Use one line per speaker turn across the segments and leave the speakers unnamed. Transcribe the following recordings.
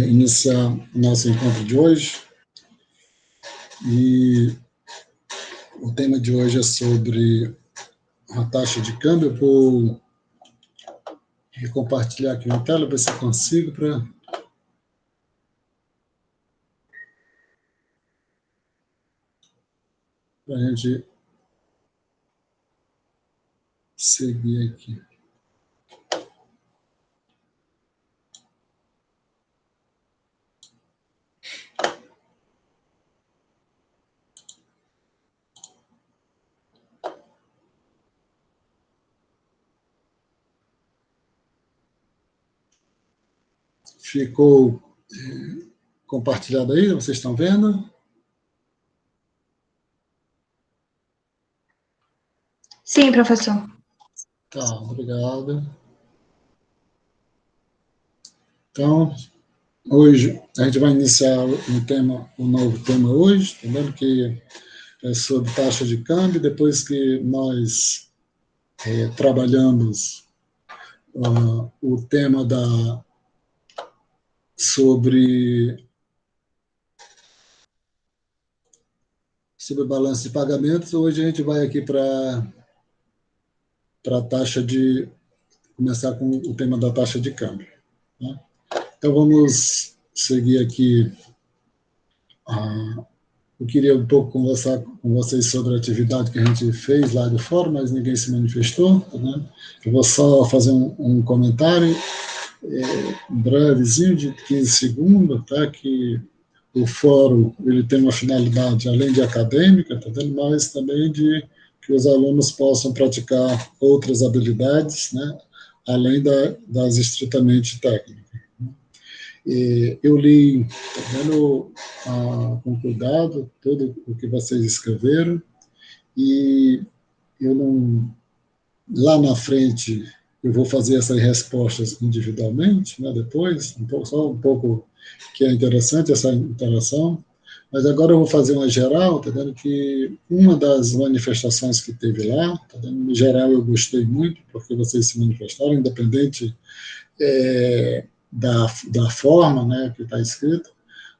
iniciar o nosso encontro de hoje. E o tema de hoje é sobre a taxa de câmbio. Eu vou compartilhar aqui na tela, ver se eu consigo para a gente seguir aqui. Ficou compartilhado aí? Vocês estão vendo?
Sim, professor.
Tá, obrigado. Então, hoje a gente vai iniciar um novo tema hoje, tá vendo, que é sobre taxa de câmbio. Depois que nós trabalhamos o tema sobre balanço de pagamentos, hoje a gente vai aqui para a taxa de... começar com o tema da taxa de câmbio, né? Então, vamos seguir aqui. Eu queria um pouco conversar com vocês sobre a atividade que a gente fez lá do fórum, mas ninguém se manifestou, né? Eu vou só fazer um comentário brevezinho, de 15 segundos, tá? Que o fórum ele tem uma finalidade, além de acadêmica, tá vendo? Mas também de que os alunos possam praticar outras habilidades, né? Além das estritamente técnicas. Eu li, tá vendo, com cuidado tudo o que vocês escreveram, e eu não... Lá na frente eu vou fazer essas respostas individualmente, né, depois, só um pouco que é interessante essa interação, mas agora eu vou fazer uma geral, tá vendo, que uma das manifestações que teve lá, tá vendo, no geral eu gostei muito, porque vocês se manifestaram, independente da forma, né, que está escrito,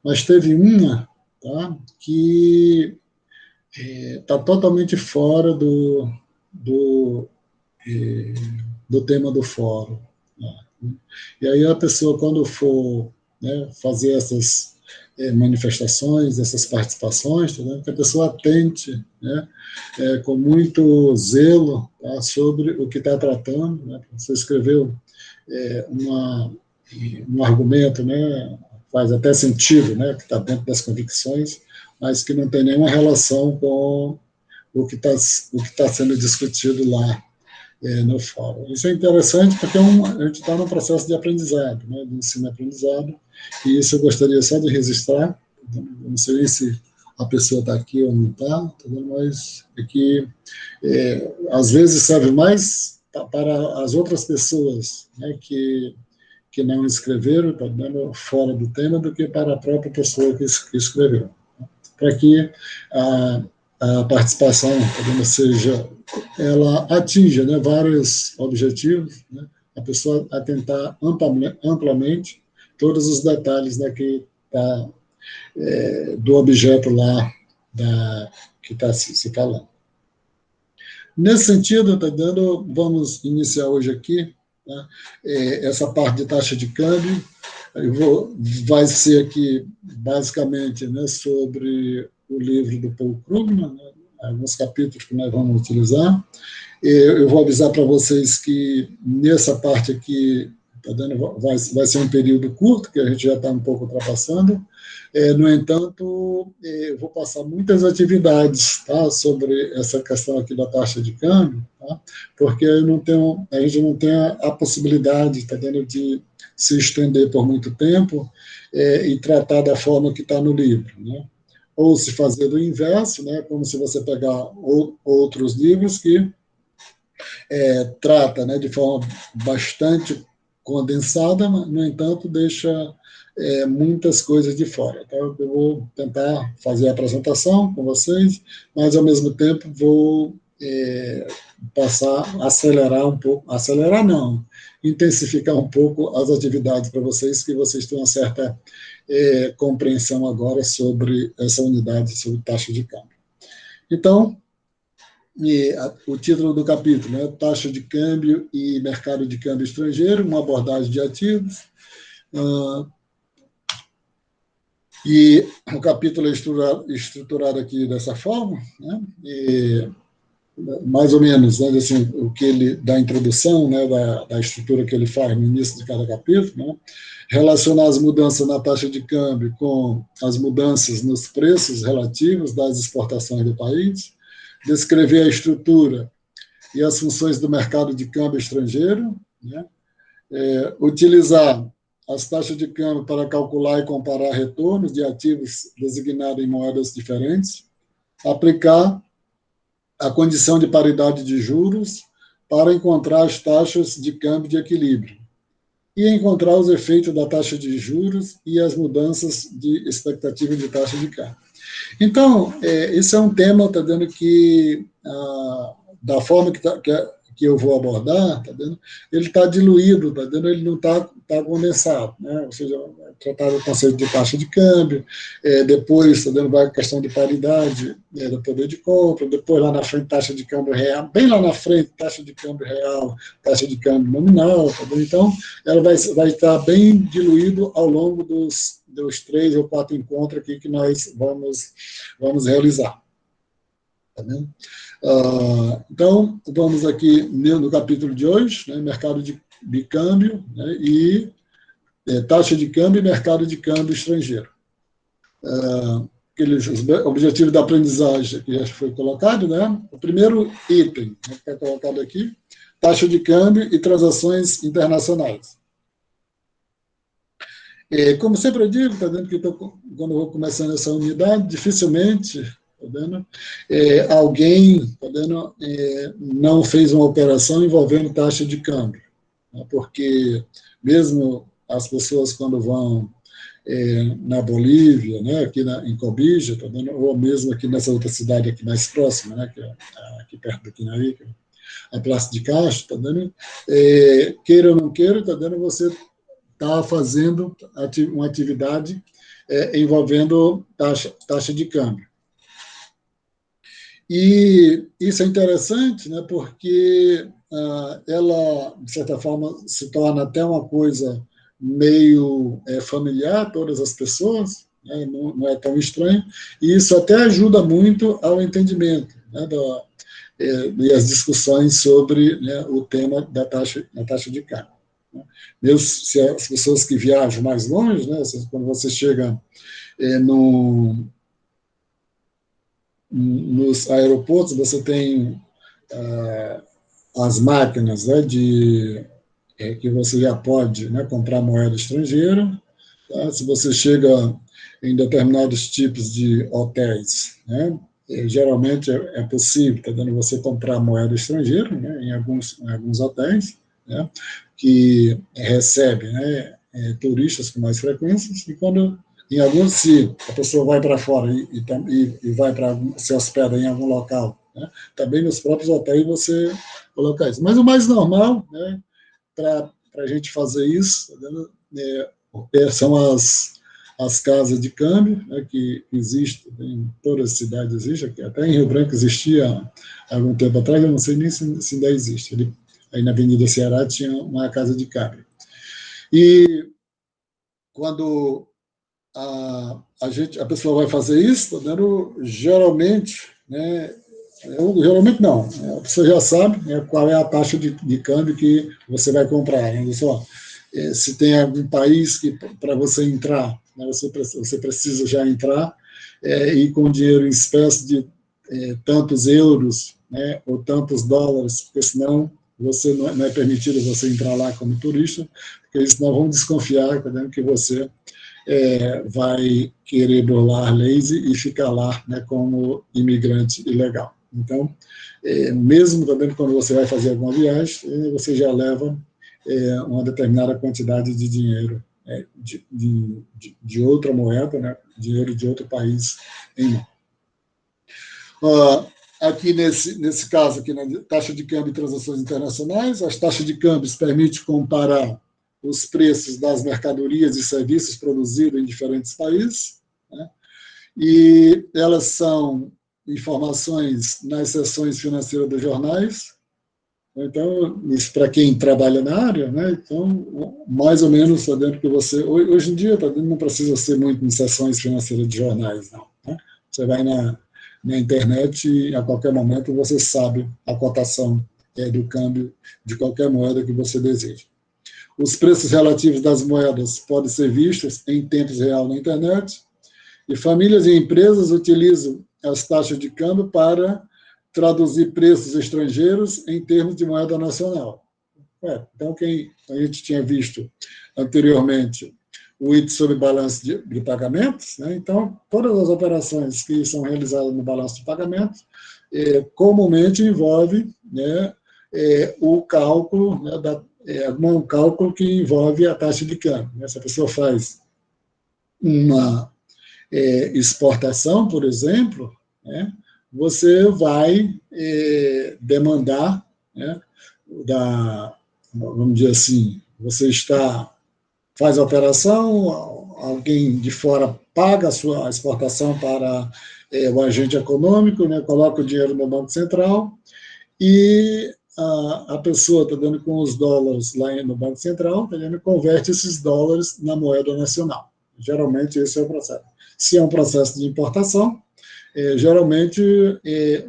mas teve uma, tá, que está totalmente fora do tema do fórum, né? E aí a pessoa, quando for, né, fazer essas manifestações, essas participações, tá, que a pessoa atente, né, com muito zelo, tá, sobre o que está tratando, né? Você escreveu um argumento, né, faz até sentido, né, que está dentro das convicções, mas que não tem nenhuma relação com o que tá sendo discutido lá no fórum. Isso é interessante porque a gente está num processo de aprendizado, né, de ensino-aprendizado, e isso eu gostaria só de registrar. Não sei se a pessoa está aqui ou não está, mas é que às vezes serve mais para as outras pessoas, né, que não escreveram, tá dando fora do tema, do que para a própria pessoa que escreveu. Para que a participação, tá, seja, ela atinja, né, vários objetivos, né, a pessoa atentar amplamente todos os detalhes, né, que tá, do objeto lá que está se falando. Nesse sentido, tá dando, vamos iniciar hoje aqui, né, essa parte de taxa de câmbio. Vai ser aqui, basicamente, né, sobre o livro do Paul Krugman, né, alguns capítulos que nós vamos utilizar. Eu vou avisar para vocês que nessa parte aqui tá dando, vai ser um período curto, que a gente já está um pouco ultrapassando. No entanto, eu vou passar muitas atividades, tá, sobre essa questão aqui da taxa de câmbio, tá, porque a gente não tem a possibilidade, tá dando, de se estender por muito tempo e tratar da forma que está no livro, né? Ou se fazer do inverso, né, como se você pegar outros livros que trata, né, de forma bastante condensada, mas, no entanto, deixa muitas coisas de fora. Então, eu vou tentar fazer a apresentação com vocês, mas, ao mesmo tempo, vou passar a acelerar não, intensificar um pouco as atividades para vocês, que vocês tenham uma certa compreensão agora sobre essa unidade, sobre taxa de câmbio. Então, o título do capítulo, né, taxa de câmbio e mercado de câmbio estrangeiro, uma abordagem de ativos. E o capítulo é estruturado aqui dessa forma, né, mais ou menos, né, assim, o que ele da introdução, né, da estrutura que ele faz no início de cada capítulo, né, relacionar as mudanças na taxa de câmbio com as mudanças nos preços relativos das exportações do país, descrever a estrutura e as funções do mercado de câmbio estrangeiro, né, utilizar as taxas de câmbio para calcular e comparar retornos de ativos designados em moedas diferentes, aplicar a condição de paridade de juros para encontrar as taxas de câmbio de equilíbrio e encontrar os efeitos da taxa de juros e as mudanças de expectativa de taxa de câmbio. Então, esse é um tema, tá dando que, da forma que eu vou abordar, tá dando, ele está diluído, tá dando, ele não está condensado, né? Ou seja, tratar o conceito de taxa de câmbio, depois, tá dando, vai a questão de paridade do poder de compra, depois lá na frente taxa de câmbio real, bem lá na frente taxa de câmbio real, taxa de câmbio nominal, tá dando? Então, ela vai estar bem diluído ao longo dos 3 ou 4 encontros aqui que nós vamos realizar. Tá vendo? Então, vamos aqui no capítulo de hoje, né, mercado de câmbio, né, e taxa de câmbio e mercado de câmbio estrangeiro. Aqueles objetivos da aprendizagem que já foi colocado, né? O primeiro item, né, que está colocado aqui, taxa de câmbio e transações internacionais. Como sempre eu digo, tá vendo que quando eu vou começando essa unidade, dificilmente, tá vendo, alguém, tá vendo, não fez uma operação envolvendo taxa de câmbio, né, porque mesmo as pessoas quando vão na Bolívia, né, aqui em Cobija, tá vendo, ou mesmo aqui nessa outra cidade aqui mais próxima, né, que é aqui perto do Quinaí, a Praça de Castro, tá vendo, queira ou não queira, tá vendo, você está fazendo uma atividade envolvendo taxa de câmbio. E isso é interessante, né, porque ela, de certa forma, se torna até uma coisa meio familiar a todas as pessoas, né, não é tão estranho, e isso até ajuda muito ao entendimento, né, e as discussões sobre, né, o tema da taxa de câmbio. Mesmo se as pessoas que viajam mais longe, né, quando você chega nos aeroportos, você tem as máquinas, né, que você já pode, né, comprar moeda estrangeira. Tá? Se você chega em determinados tipos de hotéis, né, geralmente é possível, tá dando, você comprar moeda estrangeira, né, em alguns hotéis, né, que recebe, né, turistas com mais frequência, e quando em alguns, se a pessoa vai para fora e vai para se hospeda em algum local, né, também nos próprios hotéis você coloca isso. Mas o mais normal, né, para a gente fazer isso, são as casas de câmbio, né, que existem, em todas as cidades existem, até em Rio Branco existia há algum tempo atrás, eu não sei nem se ainda existe. Aí na Avenida Ceará tinha uma casa de câmbio. E quando a pessoa vai fazer isso, tá vendo, geralmente, né, geralmente não, a pessoa já sabe, né, qual é a taxa de câmbio que você vai comprar. Né? Só, se tem algum país que para você entrar, né, você precisa já entrar e com dinheiro em espécie de tantos euros, né, ou tantos dólares, porque senão você não é permitido você entrar lá como turista, porque senão vão desconfiar, tá, que você vai querer burlar leis e ficar lá, né, como imigrante ilegal. Então, mesmo também quando você vai fazer alguma viagem, você já leva uma determinada quantidade de dinheiro de outra moeda, né, dinheiro de outro país em mão. aqui nesse caso, aqui na taxa de câmbio e transações internacionais, as taxas de câmbio permitem comparar os preços das mercadorias e serviços produzidos em diferentes países, né? E elas são informações nas seções financeiras dos jornais. Então, isso para quem trabalha na área, né? Então, mais ou menos sabendo que você... Hoje em dia, não precisa ser muito em sessões financeiras de jornais, não, né? Você vai na internet e, a qualquer momento, você sabe a cotação do câmbio de qualquer moeda que você deseja. Os preços relativos das moedas podem ser vistos em tempo real na internet, e famílias e empresas utilizam as taxas de câmbio para traduzir preços estrangeiros em termos de moeda nacional. Então, a gente tinha visto anteriormente o item sobre balanço de pagamentos, né? Então, todas as operações que são realizadas no balanço de pagamentos comumente envolve, né, o cálculo, né, um cálculo que envolve a taxa de câmbio, né? Se a pessoa faz uma exportação, por exemplo, né, você vai demandar, né, vamos dizer assim, você faz a operação, alguém de fora paga a sua exportação para o agente econômico, né, coloca o dinheiro no Banco Central, e a pessoa está dando com os dólares lá no Banco Central, converte esses dólares na moeda nacional. Geralmente esse é o processo. Se é um processo de importação, geralmente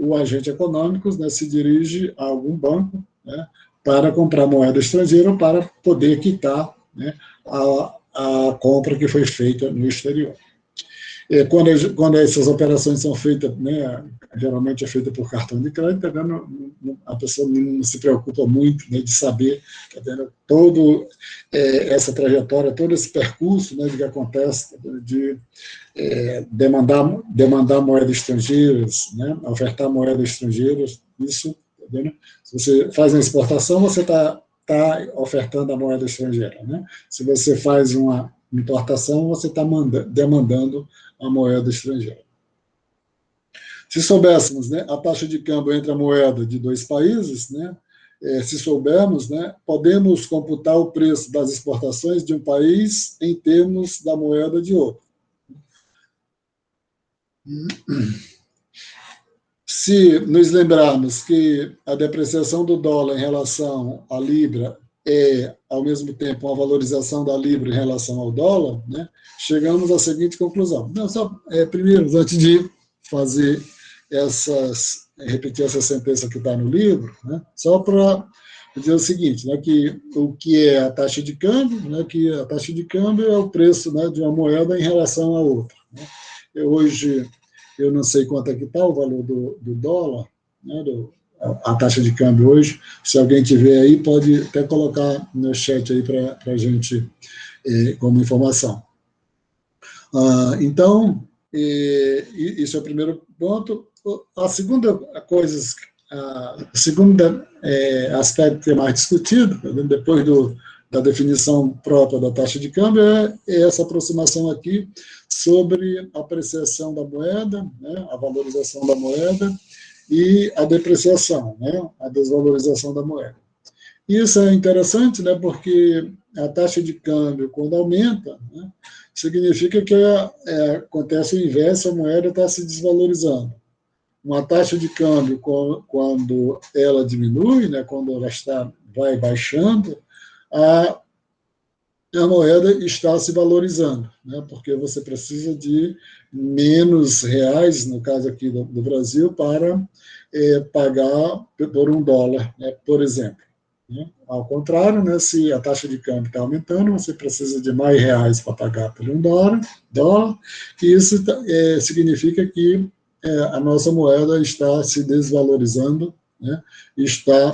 o agente econômico, né, se dirige a algum banco, né, para comprar moeda estrangeira para poder quitar, né, a compra que foi feita no exterior. Quando essas operações são feitas, né, geralmente é feita por cartão de crédito, a pessoa não se preocupa muito, né, de saber, toda essa trajetória, todo esse percurso, né, de que acontece, de demandar moedas estrangeiras, né, ofertar moedas estrangeiras, isso, se você faz uma exportação, você está ofertando a moeda estrangeira, né? Se você faz uma importação, você está demandando a moeda estrangeira. Se soubéssemos, né, a taxa de câmbio entre a moeda de dois países, né, se soubermos, né, podemos computar o preço das exportações de um país em termos da moeda de outro. Se nos lembrarmos que a depreciação do dólar em relação à libra ao mesmo tempo, uma valorização da libra em relação ao dólar, né, chegamos à seguinte conclusão. Não, primeiro, antes de repetir essa sentença que está no livro, né, só para dizer o seguinte, né, que o que é a taxa de câmbio, né, que a taxa de câmbio é o preço, né, de uma moeda em relação à outra. Né. Hoje, eu não sei quanto é que está o valor do dólar, né, a taxa de câmbio hoje. Se alguém tiver aí, pode até colocar no chat aí para a gente como informação. Então, isso é o primeiro ponto. A segunda coisa, o segundo aspecto que é mais discutido, depois da definição própria da taxa de câmbio, é essa aproximação aqui sobre a apreciação da moeda, né, a valorização da moeda, e a depreciação, né, a desvalorização da moeda. Isso é interessante, né, porque a taxa de câmbio, quando aumenta, né, significa que acontece o inverso, a moeda está se desvalorizando. Uma taxa de câmbio, quando ela diminui, né, quando ela vai baixando, a moeda está se valorizando, né, porque você precisa de menos reais, no caso aqui do Brasil, para pagar por um dólar, né, por exemplo. Né? Ao contrário, né, se a taxa de câmbio está aumentando, você precisa de mais reais para pagar por um dólar, e isso significa que a nossa moeda está se desvalorizando, né, está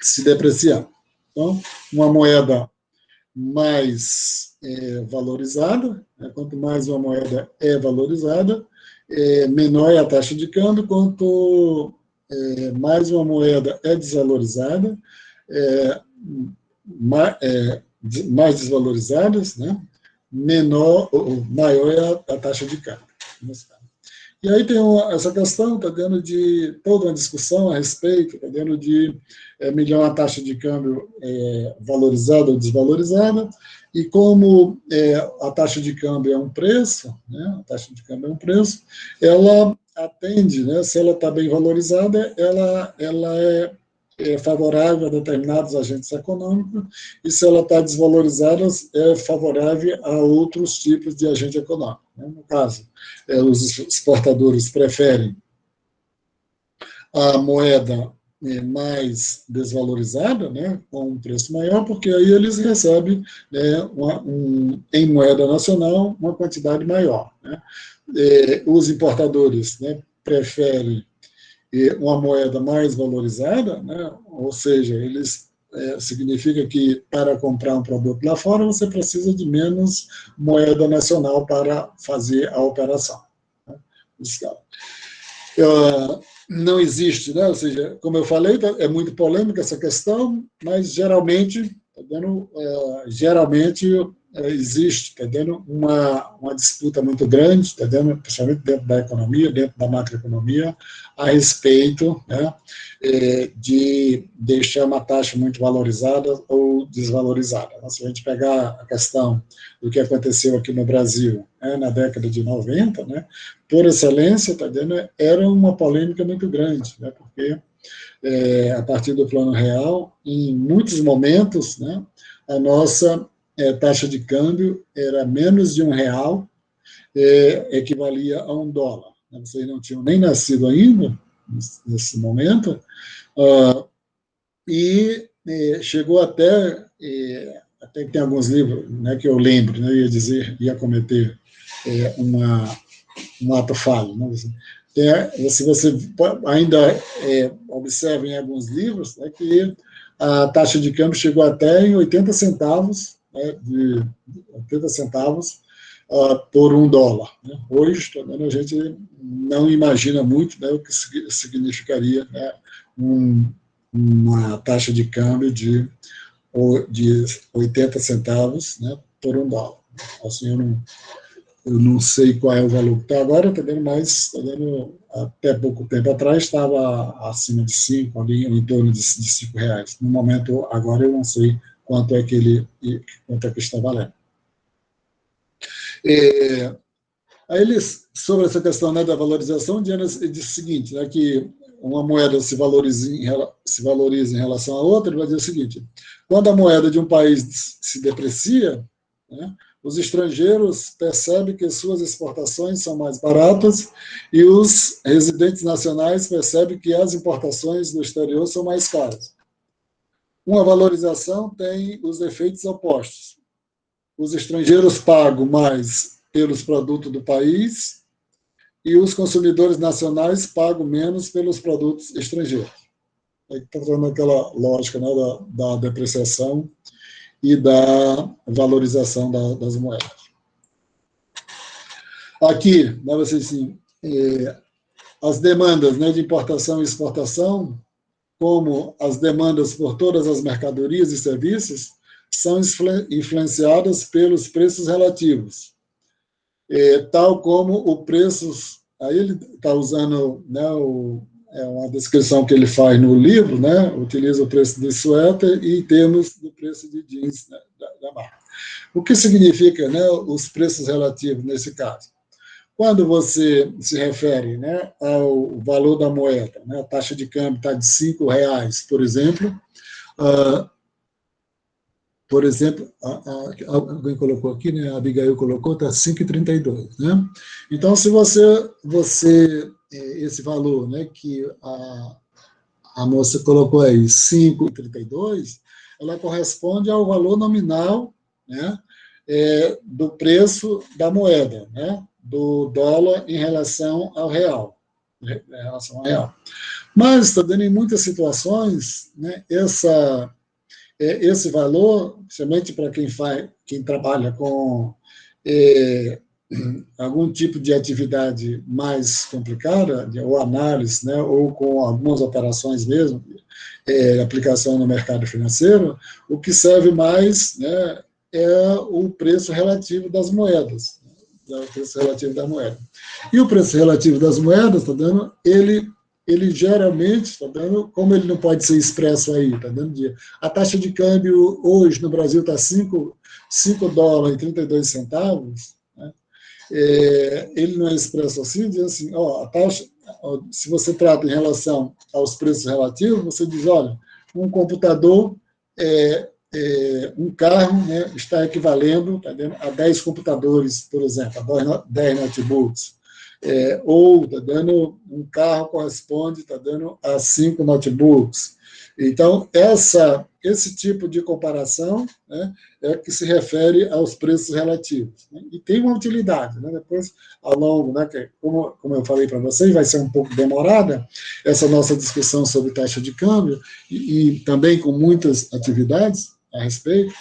se depreciando. Então, uma moeda mais valorizada, né? Quanto mais uma moeda é valorizada, menor é a taxa de câmbio. Quanto mais uma moeda é desvalorizada, mais desvalorizadas, né? Maior é a taxa de câmbio. E aí tem essa questão, está dentro de toda uma discussão a respeito, está dentro de melhor a taxa de câmbio valorizada ou desvalorizada, e como a taxa de câmbio é um preço, né, a taxa de câmbio é um preço, ela atende, né, se ela está bem valorizada, ela é favorável a determinados agentes econômicos, e se ela está desvalorizada, é favorável a outros tipos de agente econômico. Né? No caso, os exportadores preferem a moeda mais desvalorizada, né, com um preço maior, porque aí eles recebem, né, em moeda nacional uma quantidade maior. Né? Os importadores, né, preferem uma moeda mais valorizada, né? Ou seja, significa que para comprar um produto lá fora você precisa de menos moeda nacional para fazer a operação. Né? Não existe, né? Ou seja, como eu falei, é muito polêmica essa questão, mas geralmente existe, está dando uma disputa muito grande, está dando, principalmente dentro da economia, dentro da macroeconomia, a respeito, né, de deixar uma taxa muito valorizada ou desvalorizada. Se a gente pegar a questão do que aconteceu aqui no Brasil, né, na década de 90, né, por excelência, está dando, era uma polêmica muito grande, né, porque a partir do Plano Real, em muitos momentos, né, a nossa taxa de câmbio era menos de R$1, equivalia a $1. Vocês não tinham nem nascido ainda, nesse momento, e chegou até que tem alguns livros, né, que eu lembro, né, ia cometer um ato falho. Né, se você ainda observa em alguns livros, né, que a taxa de câmbio chegou até em 80 centavos, né, de 80 centavos por $1. Né. Hoje, também, a gente não imagina muito, né, o que significaria, né, uma taxa de câmbio de 80 centavos, né, por $1. Assim, eu não sei qual é o valor que está agora, mas até pouco tempo atrás estava acima de 5, ali em torno de R$5. No momento, agora, eu não sei quanto é que está valendo. Aí sobre essa questão, né, da valorização, ele diz o seguinte, né, que uma moeda se valoriza em relação a outra, ele vai dizer o seguinte: quando a moeda de um país se deprecia, né, os estrangeiros percebem que suas exportações são mais baratas e os residentes nacionais percebem que as importações do exterior são mais caras. Uma valorização tem os efeitos opostos. Os estrangeiros pagam mais pelos produtos do país e os consumidores nacionais pagam menos pelos produtos estrangeiros. Está falando aquela lógica, né, da depreciação e da valorização das moedas. Aqui, né, assim, as demandas, né, de importação e exportação, como as demandas por todas as mercadorias e serviços, são influenciadas pelos preços relativos, tal como o preço. Aí ele está usando, né, uma descrição que ele faz no livro, né, utiliza o preço de suéter e termos do preço de jeans, né, da marca. O que significa, né, os preços relativos nesse caso? Quando você se refere, né, ao valor da moeda, né, a taxa de câmbio está de R$5, por exemplo, alguém colocou aqui, né, a Abigail colocou, está 5,32. Né? Então, se esse valor, né, que a moça colocou aí, 5,32, ela corresponde ao valor nominal, né, do preço da moeda, né, do dólar em relação ao real. Mas, está dando em muitas situações, né, esse valor, principalmente para quem trabalha com algum tipo de atividade mais complicada, ou análise, né, ou com algumas operações mesmo, aplicação no mercado financeiro, o que serve mais, né, é o preço relativo das moedas. o preço relativo da moeda. E o preço relativo das moedas, está dando, ele geralmente, está dando, como ele não pode ser expresso aí, está dando a taxa de câmbio hoje no Brasil está $5,32, né? Ele não é expresso assim, diz assim, a taxa, se você trata em relação aos preços relativos, você diz, olha, um computador, um carro, né, está equivalendo, tá vendo, a 10 computadores, por exemplo, a 10 notebooks. Ou tá dando, um carro corresponde, está dando a 5 notebooks. Então, esse tipo de comparação, né, é que se refere aos preços relativos. Né? E tem uma utilidade. Né? Depois, ao longo, né, como eu falei para vocês, vai ser um pouco demorada essa nossa discussão sobre taxa de câmbio, e também com muitas atividades a respeito,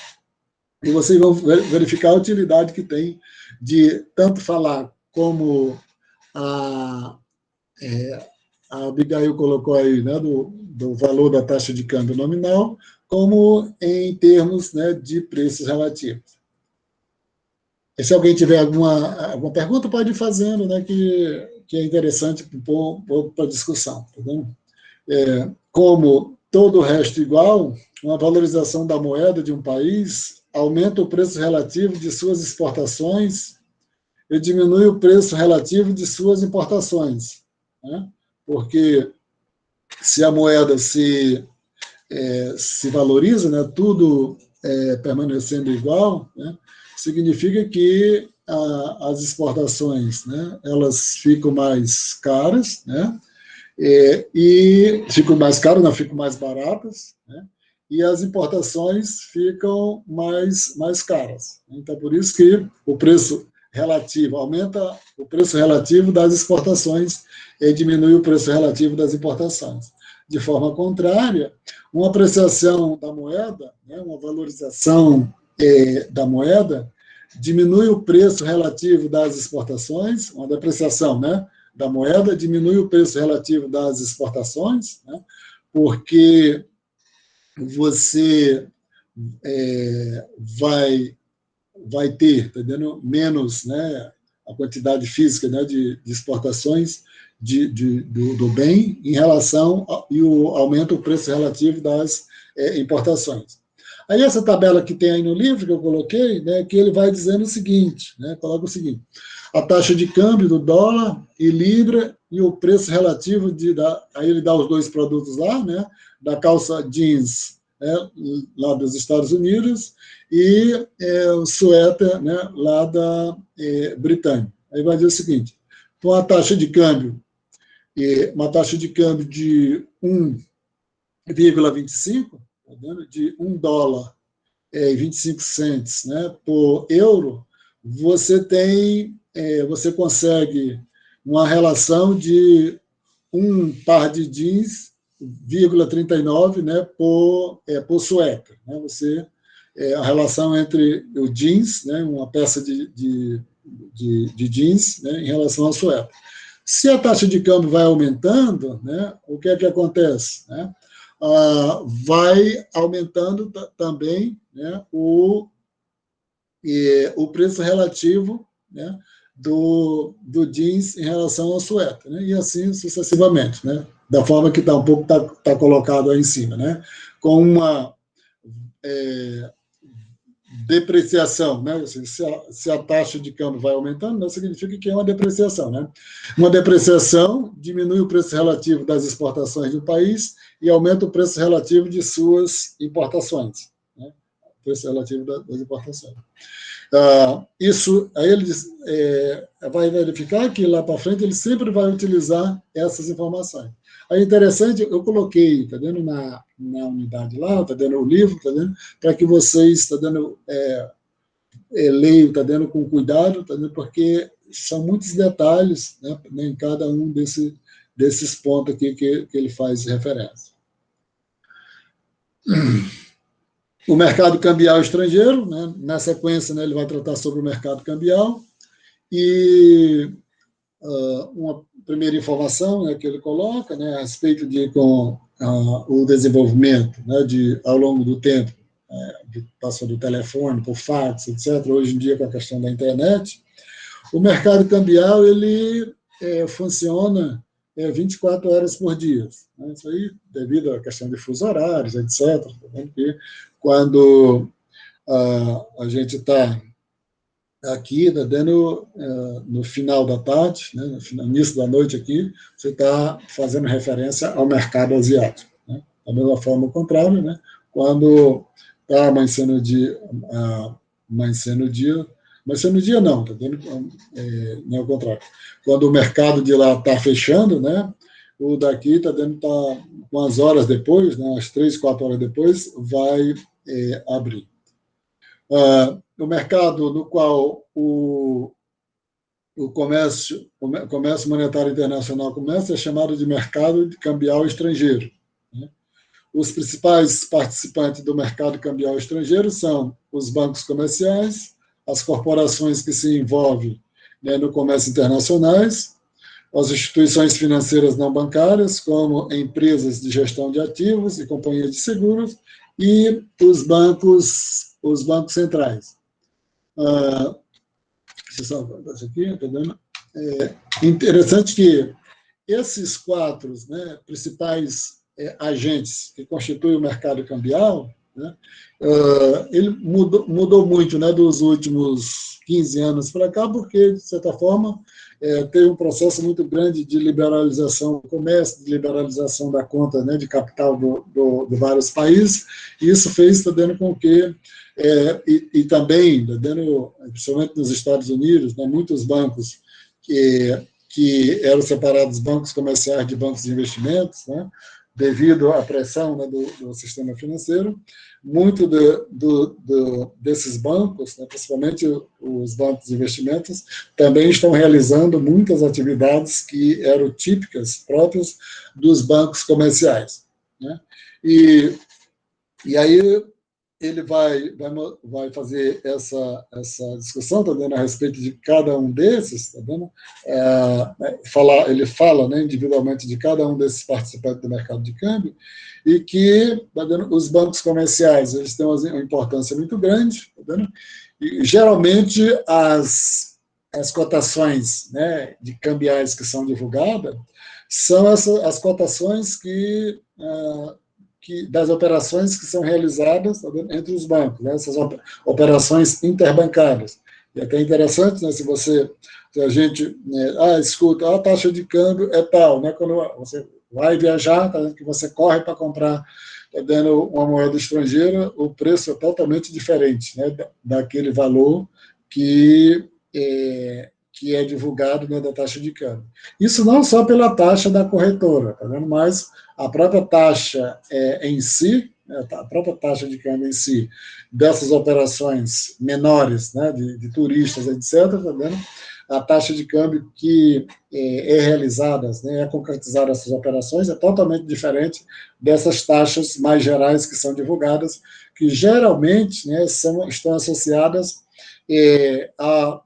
e vocês vão verificar a utilidade que tem de tanto falar como a Abigail colocou aí, né, do valor da taxa de câmbio nominal, como em termos, né, de preços relativos. E se alguém tiver alguma pergunta, pode ir fazendo, né, que é interessante para a discussão. Tá bom? Como todo o resto igual, uma valorização da moeda de um país aumenta o preço relativo de suas exportações e diminui o preço relativo de suas importações. Né? Porque se a moeda se valoriza, né, tudo permanecendo igual, né, significa que as exportações, né, elas ficam mais caras, né, e ficam mais caras, não ficam mais baratas, né, e as importações ficam mais caras. Então, por isso que o preço relativo aumenta o preço relativo das exportações e diminui o preço relativo das importações. De forma contrária, uma apreciação da moeda, né, uma valorização da moeda, diminui o preço relativo das exportações, uma depreciação, né, da moeda diminui o preço relativo das exportações, né, porque você vai ter, tá entendendo? Menos, né, a quantidade física, né, de exportações do bem em relação e aumenta o preço relativo das importações. Aí essa tabela que tem aí no livro que eu coloquei, né, que ele vai dizendo o seguinte, né, coloca o seguinte: a taxa de câmbio do dólar e libra e o preço relativo aí ele dá os dois produtos lá, né, da calça jeans, né, lá dos Estados Unidos, e o suéter, né, lá da Britânia. Aí vai dizer o seguinte: com uma taxa de câmbio de 1,25, tá vendo? De $1 e 25 cents, né, por euro, você consegue uma relação de um par de jeans, 0,39, né, por suéter. Né, a relação entre o jeans, né, uma peça de jeans, né, em relação ao suéter. Se a taxa de câmbio vai aumentando, né, o que é que acontece? Né? Vai aumentando também, né, o preço relativo, né, do jeans em relação ao suéter, né, e assim sucessivamente, né, da forma que está tá colocado aí em cima, né, com uma depreciação, né? Se a taxa de câmbio vai aumentando, não significa que é uma depreciação, né? Uma depreciação diminui o preço relativo das exportações do país e aumenta o preço relativo de suas importações, né? O preço relativo das importações. Isso, aí ele vai verificar que lá para frente ele sempre vai utilizar essas informações. Aí interessante, eu coloquei, tá vendo, na unidade lá, tá vendo o livro, tá vendo, para que vocês, tá vendo, leiam, tá vendo, com cuidado, tá vendo, porque são muitos detalhes, né, em cada um desses pontos aqui que ele faz referência. O mercado cambial estrangeiro, né, na sequência, né, ele vai tratar sobre o mercado cambial, e uma primeira informação, né, que ele coloca, né, a respeito com o desenvolvimento, né, ao longo do tempo, passou do telefone, por fax, etc., hoje em dia com a questão da internet, O mercado cambial ele funciona 24 horas por dia. Né? Isso aí devido à questão de fuso horários, etc. Porque quando a gente está aqui, dando no final da tarde, né, no início da noite aqui, você está fazendo referência ao mercado asiático. Né? Da mesma forma, o contrário, né? Quando está amanhecendo o dia, não, tá dando, não é o contrário. Quando o mercado de lá está fechando, né? O daqui está dando, umas horas depois, né, umas 3, 4 horas depois, vai abrir. O mercado no qual o comércio monetário internacional começa é chamado de mercado cambial estrangeiro. Né? Os principais participantes do mercado cambial estrangeiro são os bancos comerciais, as corporações que se envolvem, né, no comércio internacionais, as instituições financeiras não bancárias, como empresas de gestão de ativos e companhias de seguros, e os bancos centrais. Deixa eu só botar isso aqui, tá vendo? Interessante que esses 4, né, principais agentes que constituem o mercado cambial, né, ele mudou muito, né, dos últimos 15 anos para cá, porque, de certa forma, teve um processo muito grande de liberalização do comércio, de liberalização da conta, né, de capital de vários países, e isso fez, dando com que, e também, dando, principalmente nos Estados Unidos, né, muitos bancos que eram separados bancos comerciais de bancos de investimentos, né, devido à pressão, né, do sistema financeiro, muito desses bancos, né, principalmente os bancos de investimentos, também estão realizando muitas atividades que eram típicas, próprias dos bancos comerciais. Né? E aí ele vai fazer essa discussão, tá vendo, a respeito de cada um desses, tá vendo? Ele fala, né, individualmente de cada um desses participantes do mercado de câmbio, e que, tá vendo, os bancos comerciais eles têm uma importância muito grande, tá vendo? E geralmente as cotações, né, de cambiais que são divulgadas são as cotações das operações que são realizadas entre os bancos, né, essas operações interbancárias. E até interessante, né, se a gente escuta, a taxa de câmbio é tal, né, quando você vai viajar, tá, que você corre para comprar, tá, dando uma moeda estrangeira, o preço é totalmente diferente, né, daquele valor que é divulgado, né, da taxa de câmbio. Isso não só pela taxa da corretora, tá vendo? Mas a própria taxa em si, a própria taxa de câmbio em si, dessas operações menores, né, de turistas, etc., tá vendo? A taxa de câmbio que é realizada, né, é concretizada essas operações, é totalmente diferente dessas taxas mais gerais que são divulgadas, que geralmente, né, estão associadas ao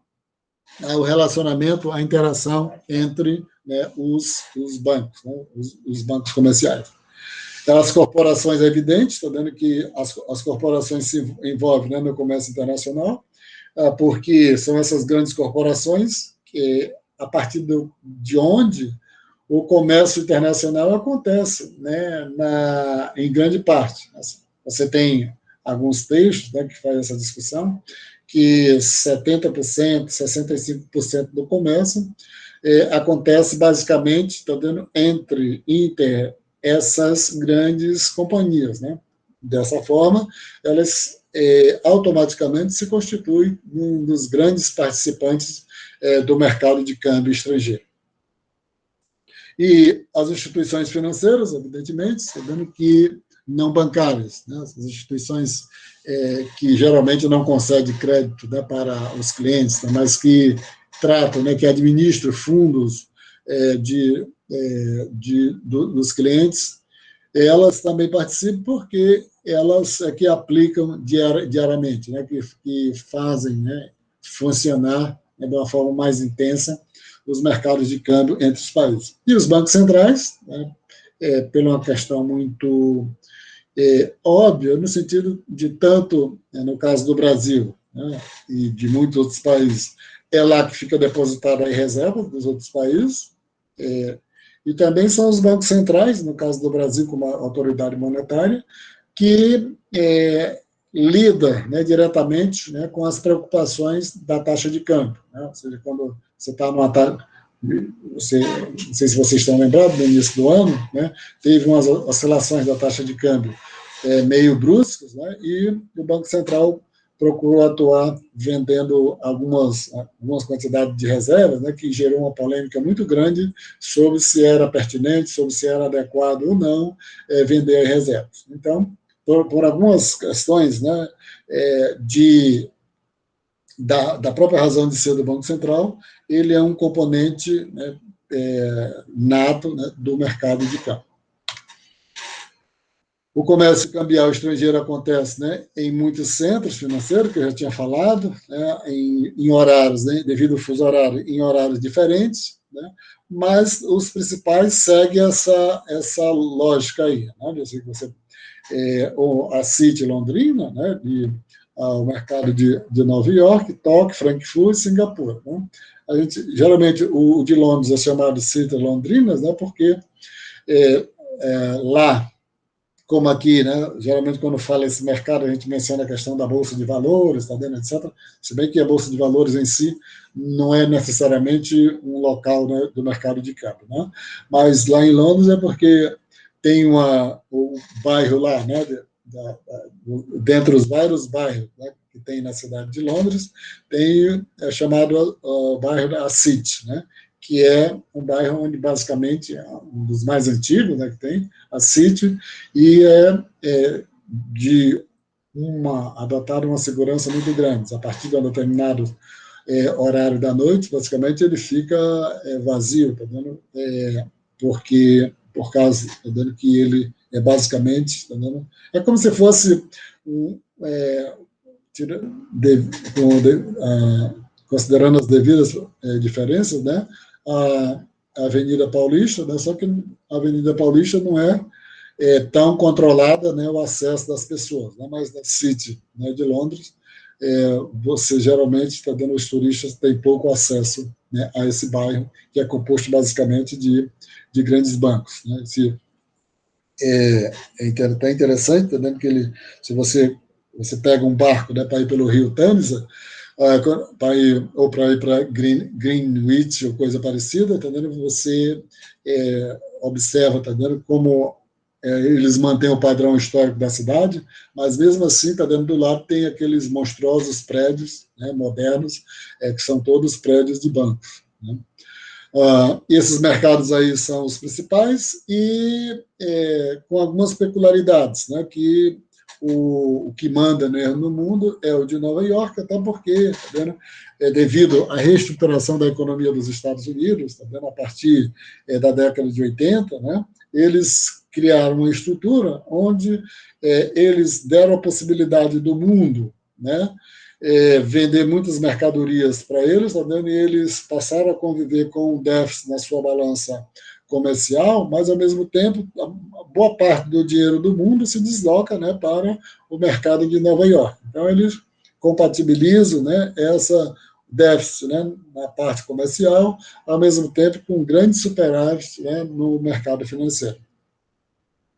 relacionamento, à interação entre, né, os bancos, né, os bancos comerciais. As corporações, é evidente, está vendo que as corporações se envolvem, né, no comércio internacional, porque são essas grandes corporações que, a partir de onde o comércio internacional acontece, né, em grande parte. Você tem alguns textos, né, que fazem essa discussão, que 70%, 65% do comércio acontece basicamente, tá vendo, entre essas grandes companhias, né? Dessa forma, elas automaticamente se constituem um dos grandes participantes do mercado de câmbio estrangeiro. E as instituições financeiras, evidentemente, sabendo que não bancárias, né? As instituições que geralmente não concedem crédito, né, para os clientes, né, mas que tratam, né, que administram fundos dos clientes, elas também participam porque elas que aplicam diariamente, né, que fazem, né, funcionar, né, de uma forma mais intensa os mercados de câmbio entre os países. E os bancos centrais, né, pela uma questão muito óbvia, no sentido de tanto, no caso do Brasil, né, e de muitos outros países, é lá que fica depositada a reserva dos outros países, e também são os bancos centrais, no caso do Brasil, como a autoridade monetária, que lida, né, diretamente, né, com as preocupações da taxa de câmbio. Né? Ou seja, quando você está numa taxa... não sei se vocês estão lembrados, no início do ano, né, teve umas oscilações da taxa de câmbio meio bruscas, né, e o Banco Central procurou atuar vendendo algumas quantidades de reservas, né, que gerou uma polêmica muito grande sobre se era pertinente, sobre se era adequado ou não vender as reservas. Então, por algumas questões, né, da própria razão de ser do Banco Central, ele é um componente, né, nato, né, do mercado de câmbio. O comércio cambial estrangeiro acontece, né, em muitos centros financeiros, que eu já tinha falado, né, em horários, né, devido ao fuso horário, em horários diferentes, né, mas os principais seguem essa lógica aí. Né, a City Londrina, né, o mercado de Nova York, Tóquio, Frankfurt e Singapura. Né. A gente, geralmente, o de Londres é chamado City Londrinas, né, porque lá, como aqui, né, geralmente quando fala esse mercado, a gente menciona a questão da Bolsa de Valores, tá vendo, etc. Se bem que a Bolsa de Valores em si não é necessariamente um local, né, do mercado de câmbio. Né? Mas lá em Londres é porque tem o bairro lá, né, dentre os vários bairros, né, que tem na cidade de Londres, tem chamado o bairro da City, né, que é um bairro onde basicamente é um dos mais antigos, né, que tem, a City, e adotado uma segurança muito grande. A partir de um determinado horário da noite, basicamente ele fica vazio, tá vendo? Por causa, tá vendo, que ele basicamente, tá vendo? É como se fosse considerando as devidas diferenças, né? A Avenida Paulista, né? Só que a Avenida Paulista não é tão controlada, né, o acesso das pessoas, né? Mas na City, né, de Londres, você geralmente está dando os turistas têm pouco acesso, né, a esse bairro que é composto basicamente de grandes bancos, né? É até interessante, tá vendo que se você pega um barco, né, para ir pelo Rio Tamisa, para ir para Greenwich ou coisa parecida, tá vendo? Você observa, tá vendo, como eles mantêm o padrão histórico da cidade, mas mesmo assim, tá vendo, do lado tem aqueles monstruosos prédios, né, modernos, que são todos prédios de bancos. Né? Esses mercados aí são os principais e com algumas peculiaridades, né, que o que manda, né, no mundo é o de Nova York, até porque, tá vendo, devido à reestruturação da economia dos Estados Unidos, tá vendo, a partir da década de 80, né, eles criaram uma estrutura onde eles deram a possibilidade do mundo, né, vender muitas mercadorias para eles, tá vendo? E eles passaram a conviver com um déficit na sua balança comercial, mas, ao mesmo tempo, a boa parte do dinheiro do mundo se desloca, né, para o mercado de Nova York. Então, eles compatibilizam, né, essa déficit, né, na parte comercial, ao mesmo tempo com um grande superávit, né, no mercado financeiro.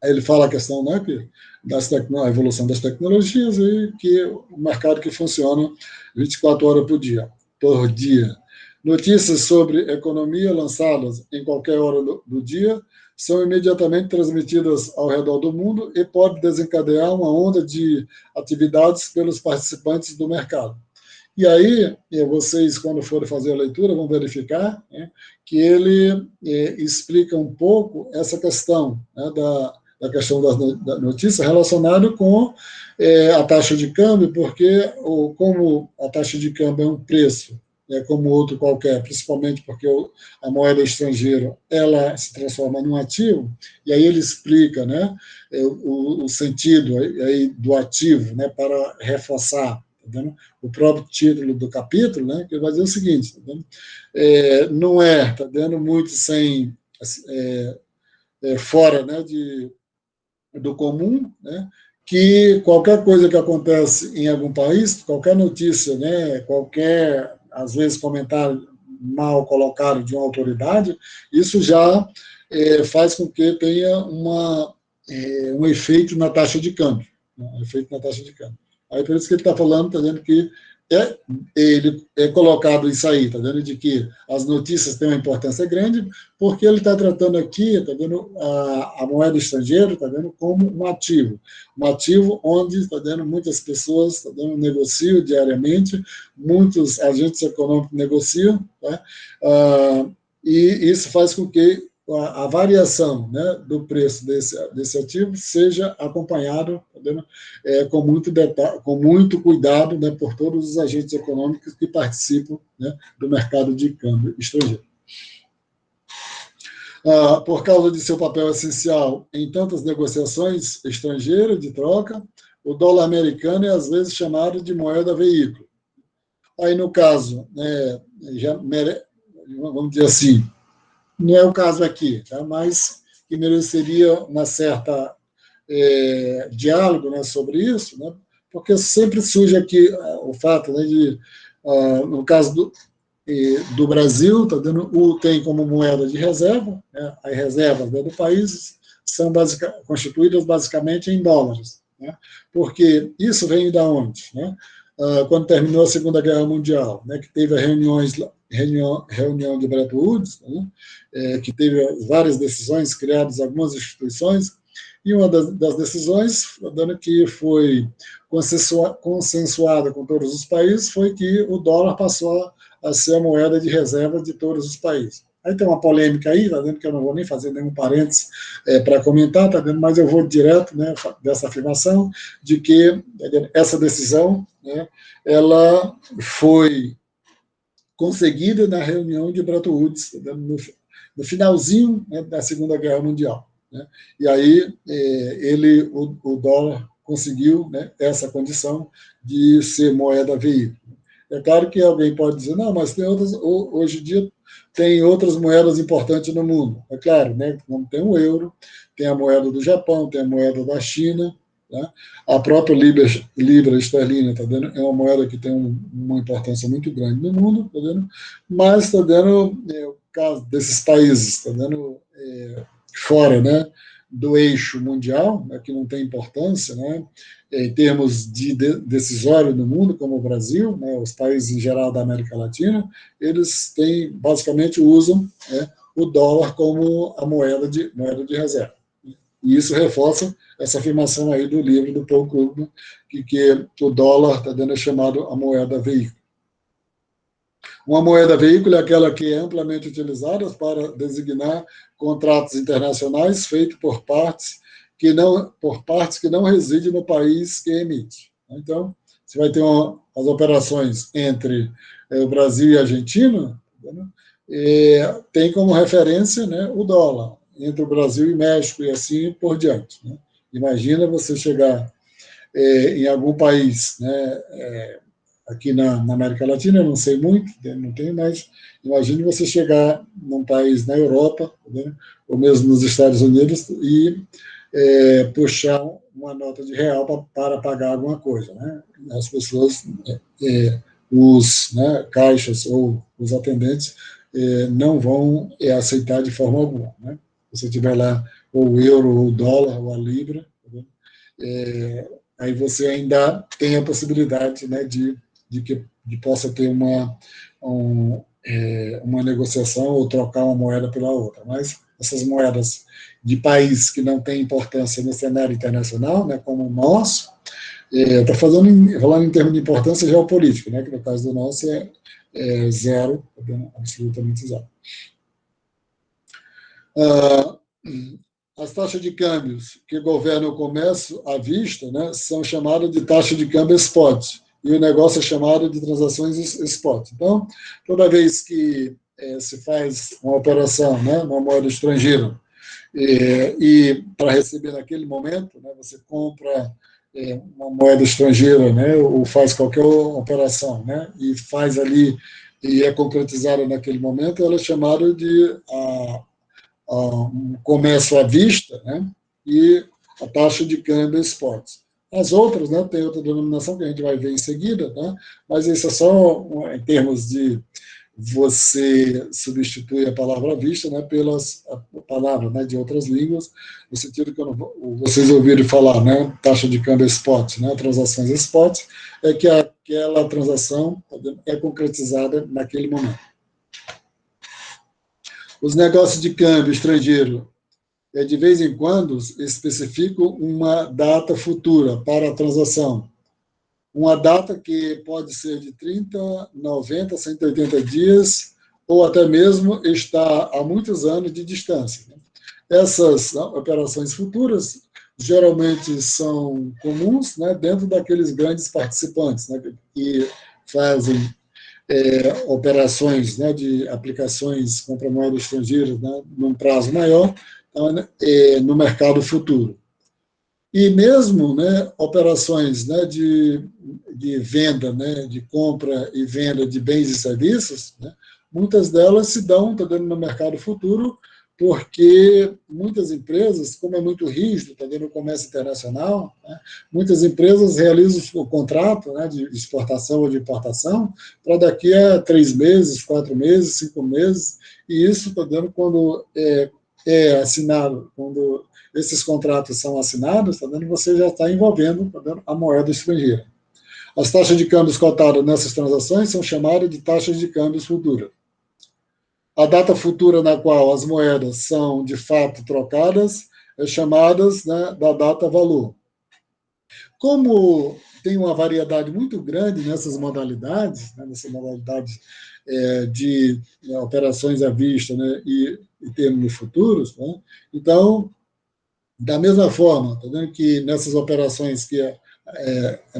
Aí ele fala a questão, né, a evolução das tecnologias e que o mercado que funciona 24 horas por dia. Notícias sobre economia lançadas em qualquer hora do dia são imediatamente transmitidas ao redor do mundo e pode desencadear uma onda de atividades pelos participantes do mercado. E aí, vocês, quando forem fazer a leitura, vão verificar, né, que ele explica um pouco essa questão, né, da questão da notícia relacionada com a taxa de câmbio, porque como a taxa de câmbio é um preço, como outro qualquer, principalmente porque a moeda estrangeira ela se transforma num ativo, e aí ele explica, né, o sentido aí do ativo, né, para reforçar, tá, o próprio título do capítulo, né, que vai dizer o seguinte, tá, não é, tá dando muito sem fora, né, do comum, né, que qualquer coisa que acontece em algum país, qualquer notícia, né, qualquer às vezes, comentário mal colocado de uma autoridade, isso já faz com que tenha um efeito na taxa de câmbio. Né? Um efeito na taxa de câmbio. Aí, por isso que ele está falando, está dizendo que ele é colocado isso aí, está dizendo de que as notícias têm uma importância grande, porque ele está tratando aqui, está vendo a moeda estrangeira, está vendo como um ativo onde está vendo muitas pessoas está vendo negociam diariamente, muitos agentes econômicos negociam, tá? E isso faz com que a variação, né, do preço desse ativo seja acompanhado, tá vendo? Com muito cuidado, né, por todos os agentes econômicos que participam, né, do mercado de câmbio estrangeiro. Por causa de seu papel essencial em tantas negociações estrangeiras de troca, o dólar americano é às vezes chamado de moeda veículo. Aí, no caso, né, vamos dizer assim, não é o caso aqui, tá? Mas que mereceria uma certa diálogo, né, sobre isso, né? Porque sempre surge aqui o fato, né, de, no caso do Brasil, tá dando, tem como moeda de reserva, né, as reservas, né, do país são constituídas basicamente em dólares, né? Porque isso vem de onde? Né? Quando terminou a Segunda Guerra Mundial, né, que teve reunião de Bretton Woods, né, que teve várias decisões, criadas algumas instituições, e uma das decisões, dando que foi consensuada com todos os países, foi que o dólar passou a ser a moeda de reserva de todos os países. Aí tem uma polêmica aí, tá vendo que eu não vou nem fazer nenhum parênteses para comentar, tá vendo? Mas eu vou direto, né, dessa afirmação de que essa decisão, né, ela foi conseguida na reunião de Bretton Woods, tá vendo? No finalzinho, né, da Segunda Guerra Mundial. Né? E aí o dólar conseguiu, né, essa condição de ser moeda veículo. É claro que alguém pode dizer, não, mas tem outras, hoje em dia tem outras moedas importantes no mundo. É claro, né? Como tem o euro, tem a moeda do Japão, tem a moeda da China, né? A própria libra esterlina, tá vendo? É uma moeda que tem uma importância muito grande no mundo, tá vendo? Mas está dando o caso desses países, está dando fora, né, do eixo mundial, né, que não tem importância, né, em termos de decisório no mundo, como o Brasil, né, os países em geral da América Latina, eles basicamente usam, né, o dólar como a moeda de reserva. E isso reforça essa afirmação aí do livro do Paul Krugman, que o dólar está dando chamado a moeda veículo. Uma moeda veículo é aquela que é amplamente utilizada para designar contratos internacionais feitos por partes que não residem no país que emite. Então, você vai ter as operações entre o Brasil e a Argentina, tem como referência, né, o dólar, entre o Brasil e México e assim por diante. Né? Imagina você chegar em algum país, né, aqui na América Latina, eu não sei muito, não tenho, mas imagine você chegar num país na Europa, né, ou mesmo nos Estados Unidos, e puxar uma nota de real para pagar alguma coisa. Né? As pessoas, os caixas ou os atendentes não vão aceitar de forma alguma. Né? Se você tiver lá ou o euro, ou o dólar, ou a libra, aí você ainda tem a possibilidade, né, de que possa ter uma negociação ou trocar uma moeda pela outra. Mas essas moedas de país que não têm importância no cenário internacional, né, como o nosso, estou falando em termos de importância geopolítica, né, que no caso do nosso é zero, absolutamente zero. As taxas de câmbios que governam o comércio à vista, né, são chamadas de taxa de câmbio spot, e o negócio é chamado de transações spot. Então, toda vez que se faz uma operação, né, uma moeda estrangeira, e para receber naquele momento, né, você compra uma moeda estrangeira, né, ou faz qualquer operação, né, e faz ali, e é concretizada naquele momento, ela é chamada de um comércio à vista, né, e a taxa de câmbio spot. As outras, né, tem outra denominação que a gente vai ver em seguida, né, mas isso é só em termos de você substitui a palavra à vista, né, pelas palavras, né, de outras línguas, no sentido que vocês ouviram falar, né, taxa de câmbio spot, né, transações spot, é que aquela transação é concretizada naquele momento. Os negócios de câmbio estrangeiro, de vez em quando, especificam uma data futura para a transação. Uma data que pode ser de 30, 90, 180 dias, ou até mesmo está a muitos anos de distância. Essas operações futuras geralmente são comuns, né, dentro daqueles grandes participantes, né, que fazem operações, né, de aplicações contra moeda estrangeira, né, num prazo maior, no mercado futuro. E mesmo, né, operações, né, de venda, né, de compra e venda de bens e serviços, né, muitas delas se dão no mercado futuro, porque muitas empresas, como é muito rígido no comércio internacional, né, muitas empresas realizam o contrato, né, de exportação ou de importação para daqui a 3 meses, 4 meses, 5 meses, e isso quando é assinado, quando esses contratos são assinados, você já está envolvendo a moeda estrangeira. As taxas de câmbios cotadas nessas transações são chamadas de taxas de câmbios futuras. A data futura na qual as moedas são, de fato, trocadas é chamada, né, da data valor. Como tem uma variedade muito grande nessas modalidades, né, de operações à vista, né, e termos futuros, né, então, da mesma forma, que nessas operações que é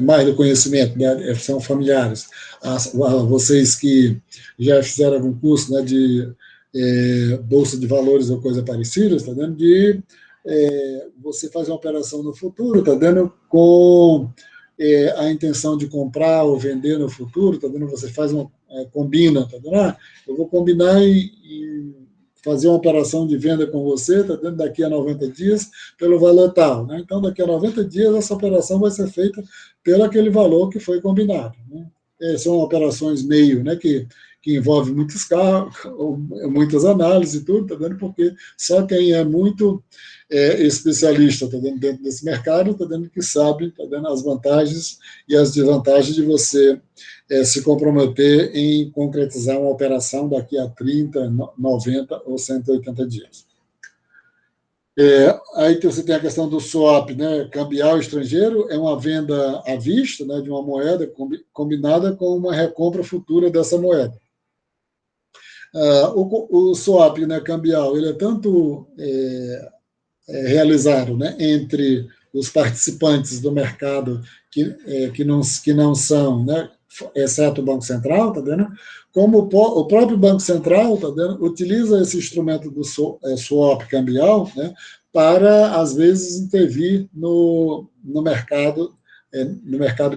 mais do conhecimento, né, são familiares, vocês que já fizeram algum curso, né, de bolsa de valores ou coisa parecida, está vendo? Você faz uma operação no futuro, está vendo? Com a intenção de comprar ou vender no futuro, está vendo? Você faz combina, está vendo? Eu vou combinar em fazer uma operação de venda com você, está dentro daqui a 90 dias, pelo valor tal. Né? Então, daqui a 90 dias, essa operação vai ser feita pelo aquele valor que foi combinado. Né? São operações meio, né, que envolvem muitos cálculos, muitas análises e tudo, tá vendo? Porque só quem é muito especialista tá vendo? Dentro desse mercado, tá vendo? Que sabe tá vendo? As vantagens e as desvantagens de você se comprometer em concretizar uma operação daqui a 30, 90 ou 180 dias. Aí você tem a questão do swap, né, cambial estrangeiro, é uma venda à vista, né, de uma moeda combinada com uma recompra futura dessa moeda. O swap, né, cambial, ele é tanto realizado, né, entre os participantes do mercado que não são, né, exceto o Banco Central, tá vendo? Como o próprio Banco Central, tá vendo? Utiliza esse instrumento do swap cambial, né, para, às vezes, intervir no mercado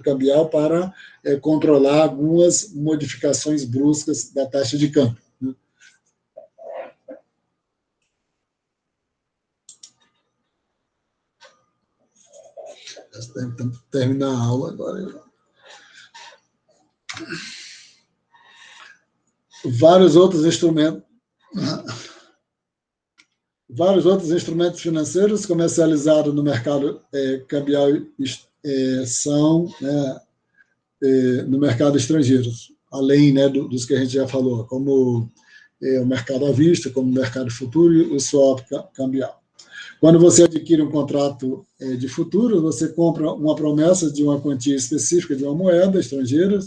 cambial para controlar algumas modificações bruscas da taxa de câmbio. Né? Tentando terminar a aula agora. Vários outros instrumentos financeiros comercializados no mercado cambial são, né, no mercado estrangeiro, além, né, dos que a gente já falou, como o mercado à vista, como o mercado futuro e o swap cambial. Quando você adquire um contrato de futuro, você compra uma promessa de uma quantia específica de uma moeda estrangeira,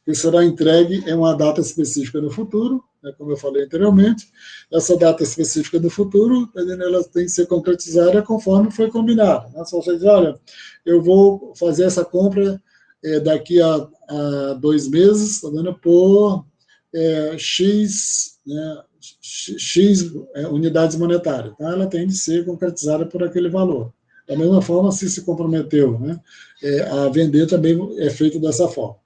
que será entregue em uma data específica no futuro, né, como eu falei anteriormente. Essa data específica do futuro, ela tem que ser concretizada conforme foi combinado. Né? Só você diz, olha, eu vou fazer essa compra daqui a 2 meses, tá vendo, por X, né, X unidades monetárias. Então, ela tem de ser concretizada por aquele valor. Da mesma forma, se comprometeu, né, a vender, também é feito dessa forma.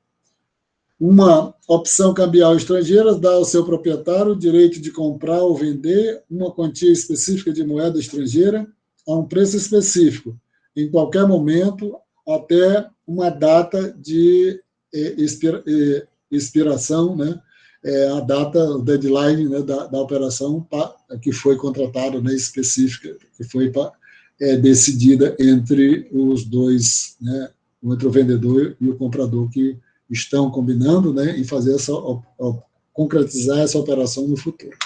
Uma opção cambial estrangeira dá ao seu proprietário o direito de comprar ou vender uma quantia específica de moeda estrangeira a um preço específico, em qualquer momento, até uma data de expiração, né, a data, o deadline, né, da operação que foi contratada, né, específica, que foi decidida entre os dois, né, entre o vendedor e o comprador, que estão combinando, né, em fazer concretizar essa operação no futuro.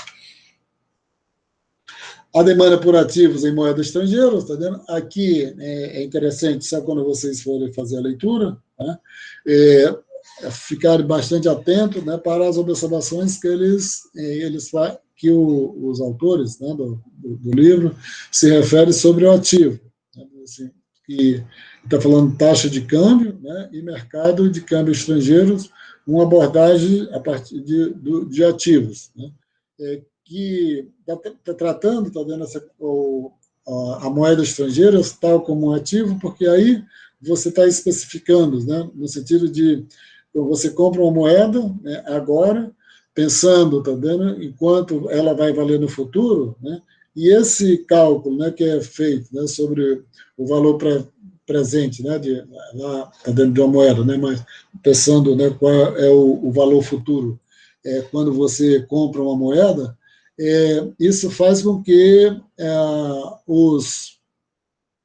A demanda por ativos em moeda estrangeira, está vendo? Aqui é interessante, sabe, quando vocês forem fazer a leitura, né, ficarem bastante atentos, né, para as observações que que os autores, né, do livro se referem sobre o ativo, né, assim, que está falando taxa de câmbio, né, e mercado de câmbio estrangeiros, uma abordagem a partir de ativos, né, que está tratando, está vendo a moeda estrangeira tal como um ativo, porque aí você está especificando, né, no sentido de você compra uma moeda, né, agora, pensando, está vendo, enquanto ela vai valer no futuro, né, e esse cálculo, né, que é feito, né, sobre o valor presente, né, tá dentro de uma moeda, né, mas pensando, né, qual é o valor futuro, quando você compra uma moeda, isso faz com que os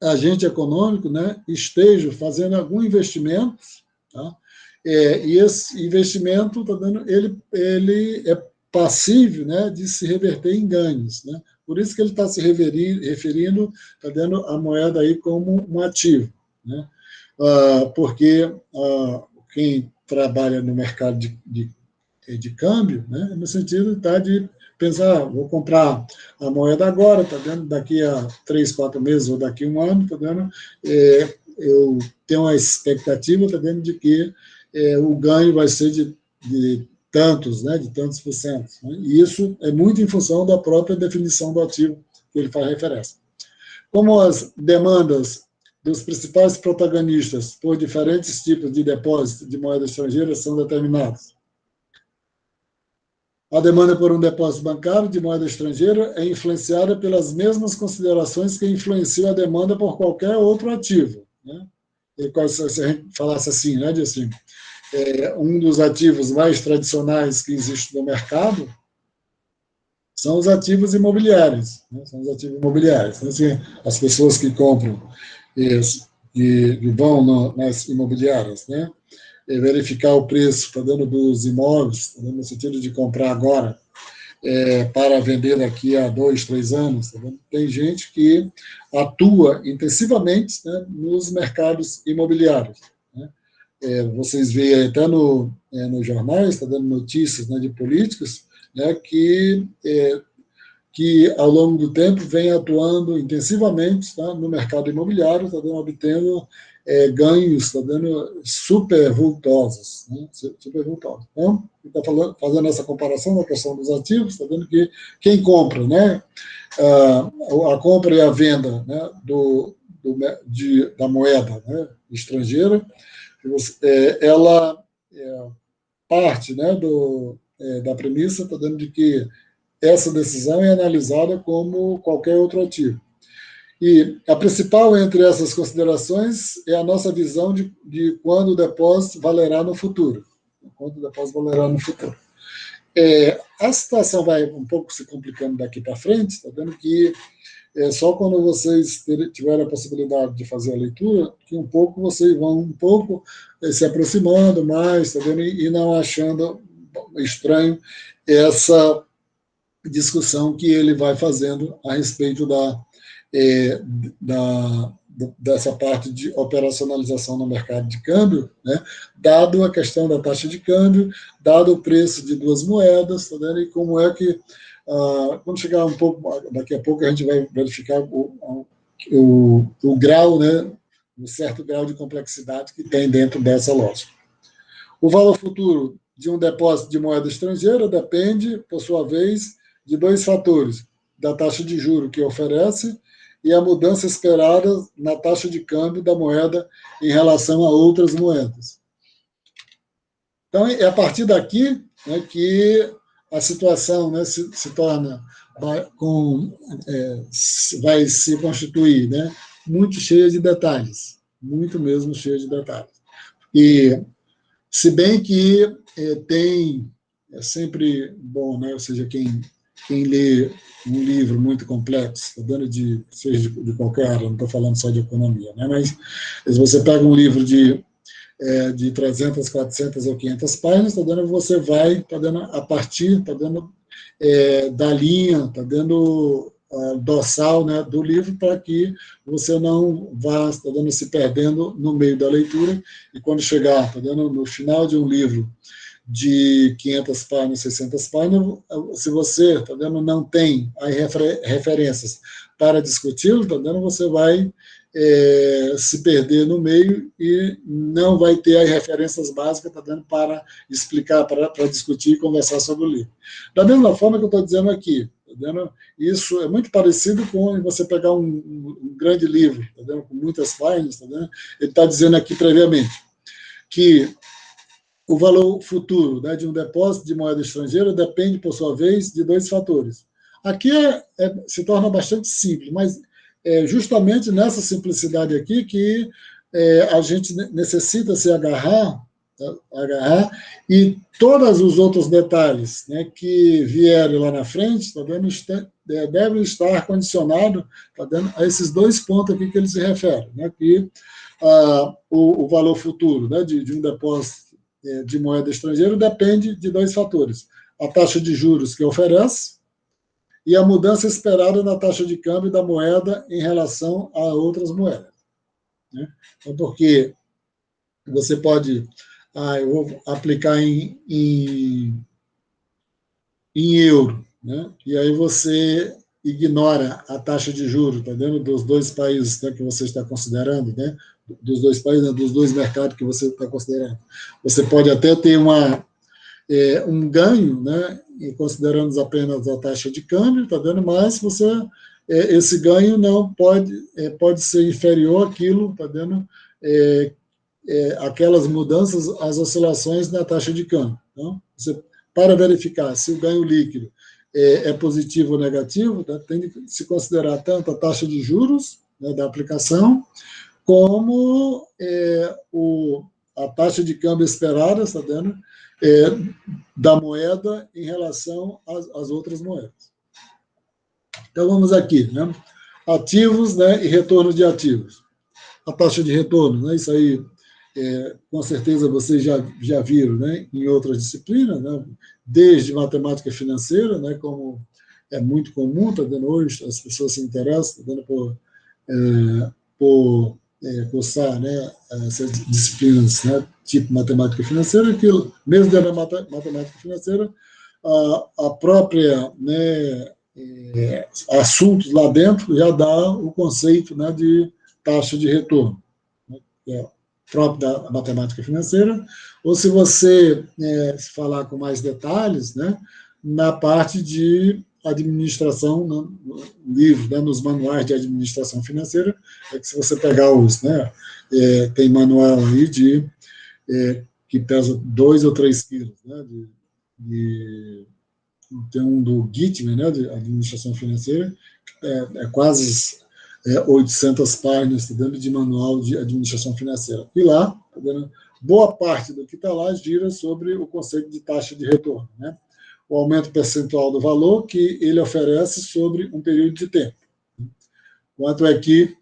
agentes econômicos, né, estejam fazendo algum investimento, tá? E esse investimento, tá dando, ele é passível, né, de se reverter em ganhos, né? Por isso que ele está se referindo, está dando a moeda aí como um ativo, né? Porque quem trabalha no mercado de câmbio, né, no sentido de pensar, vou comprar a moeda agora, tá vendo? Daqui a 3, 4 meses ou daqui a um ano, tá vendo? Eu tenho uma expectativa, tá vendo, de que o ganho vai ser de tantos, né, de tantos por cento. Né? E isso é muito em função da própria definição do ativo que ele faz referência. Como as demandas dos principais protagonistas por diferentes tipos de depósito de moeda estrangeira são determinadas. A demanda por um depósito bancário de moeda estrangeira é influenciada pelas mesmas considerações que influenciam a demanda por qualquer outro ativo. Né? E se a gente falasse assim, né, de assim, um dos ativos mais tradicionais que existe no mercado são os ativos imobiliários. Né? São os ativos imobiliários. Então, assim, as pessoas que compram que vão nas imobiliárias, né? Verificar o preço, tá dando, dos imóveis, tá dando, no sentido de comprar agora, para vender daqui a 2, 3 anos. Tá vendo? Tem gente que atua intensivamente, né, nos mercados imobiliários. Né? Vocês veem até nos jornais, está dando notícias, né, de políticos, né, que ao longo do tempo vem atuando intensivamente, tá, no mercado imobiliário, está obtendo ganhos, está dando super vultosos, né, super vultosos. Então, está fazendo essa comparação na questão dos ativos, está vendo que quem compra, né, a compra e a venda, né, da moeda, né, estrangeira, ela parte, né, da premissa, está dando de que essa decisão é analisada como qualquer outro ativo. E a principal entre essas considerações é a nossa visão de quando o depósito valerá no futuro. Quando o depósito valerá no futuro. A situação vai um pouco se complicando daqui para frente, está vendo que só quando vocês tiverem a possibilidade de fazer a leitura, que um pouco vocês vão um pouco se aproximando mais, tá vendo? E não achando estranho essa discussão que ele vai fazendo a respeito dessa parte de operacionalização no mercado de câmbio, né? Dado a questão da taxa de câmbio, dado o preço de duas moedas, tá vendo? E como é que quando chegar um pouco, daqui a pouco a gente vai verificar o grau, né, um certo grau de complexidade que tem dentro dessa lógica. O valor futuro de um depósito de moeda estrangeira depende, por sua vez, de dois fatores: da taxa de juro que oferece e a mudança esperada na taxa de câmbio da moeda em relação a outras moedas. Então, é a partir daqui, né, que a situação, né, se torna, vai se constituir, né, muito cheia de detalhes. muito mesmo cheia de detalhes. E, se bem que é sempre bom, né? Ou seja, quem lê um livro muito complexo, seja de qualquer área, não estou falando só de economia, né? Mas se você pega um livro de 300, 400 ou 500 páginas, você vai, a partir, da linha, dorsal, né, do livro, para que você não vá, se perdendo no meio da leitura, e quando chegar, no final de um livro de 500 páginas, 600 páginas, se você, não tem as referências para discuti-lo, você vai se perder no meio e não vai ter as referências básicas, para explicar, para discutir e conversar sobre o livro. Da mesma forma que eu estou dizendo aqui, isso é muito parecido com você pegar um grande livro, com muitas páginas, ele está dizendo aqui previamente que o valor futuro, né, de um depósito de moeda estrangeira depende, por sua vez, de dois fatores. Aqui se torna bastante simples, mas é justamente nessa simplicidade aqui que a gente necessita se agarrar, e todos os outros detalhes, né, que vierem lá na frente, devem estar condicionados, a esses dois pontos aqui que ele se refere, né, que o valor futuro, né, de um depósito de moeda estrangeira depende de dois fatores: a taxa de juros que oferece e a mudança esperada na taxa de câmbio da moeda em relação a outras moedas, né? Então, porque você pode, eu vou aplicar em euro, né? E aí você ignora a taxa de juros, dos dois países, né, que você está considerando, né? Dos dois países, dos dois mercados que você está considerando. Você pode até ter um ganho, né, considerando apenas a taxa de câmbio, mas esse ganho não pode ser inferior àquilo, aquelas mudanças, as oscilações na taxa de câmbio. Então, para verificar se o ganho líquido é positivo ou negativo, tem que se considerar tanto a taxa de juros, né, da aplicação, como a taxa de câmbio esperada, da moeda em relação às outras moedas. Então, vamos aqui, né? Ativos, né, e retorno de ativos. A taxa de retorno, né, isso aí, com certeza vocês já viram, né, em outras disciplinas, né, desde matemática financeira, né, como é muito comum, hoje as pessoas se interessam, por cursar, né, essas disciplinas, né, tipo matemática financeira, que mesmo dentro da matemática financeira, a própria, né, assuntos lá dentro já dá o conceito, né, de taxa de retorno, né, que é próprio da matemática financeira, ou se você falar com mais detalhes, né, na parte de administração, no livro, né, nos manuais de administração financeira, que se você pegar né, tem manual aí que pesa 2 ou 3 quilos, né, tem um do Gitman, né, de administração financeira, quase 800 páginas de manual de administração financeira. E lá, boa parte do que está lá gira sobre o conceito de taxa de retorno, né? O aumento percentual do valor que ele oferece sobre um período de tempo. Quanto é que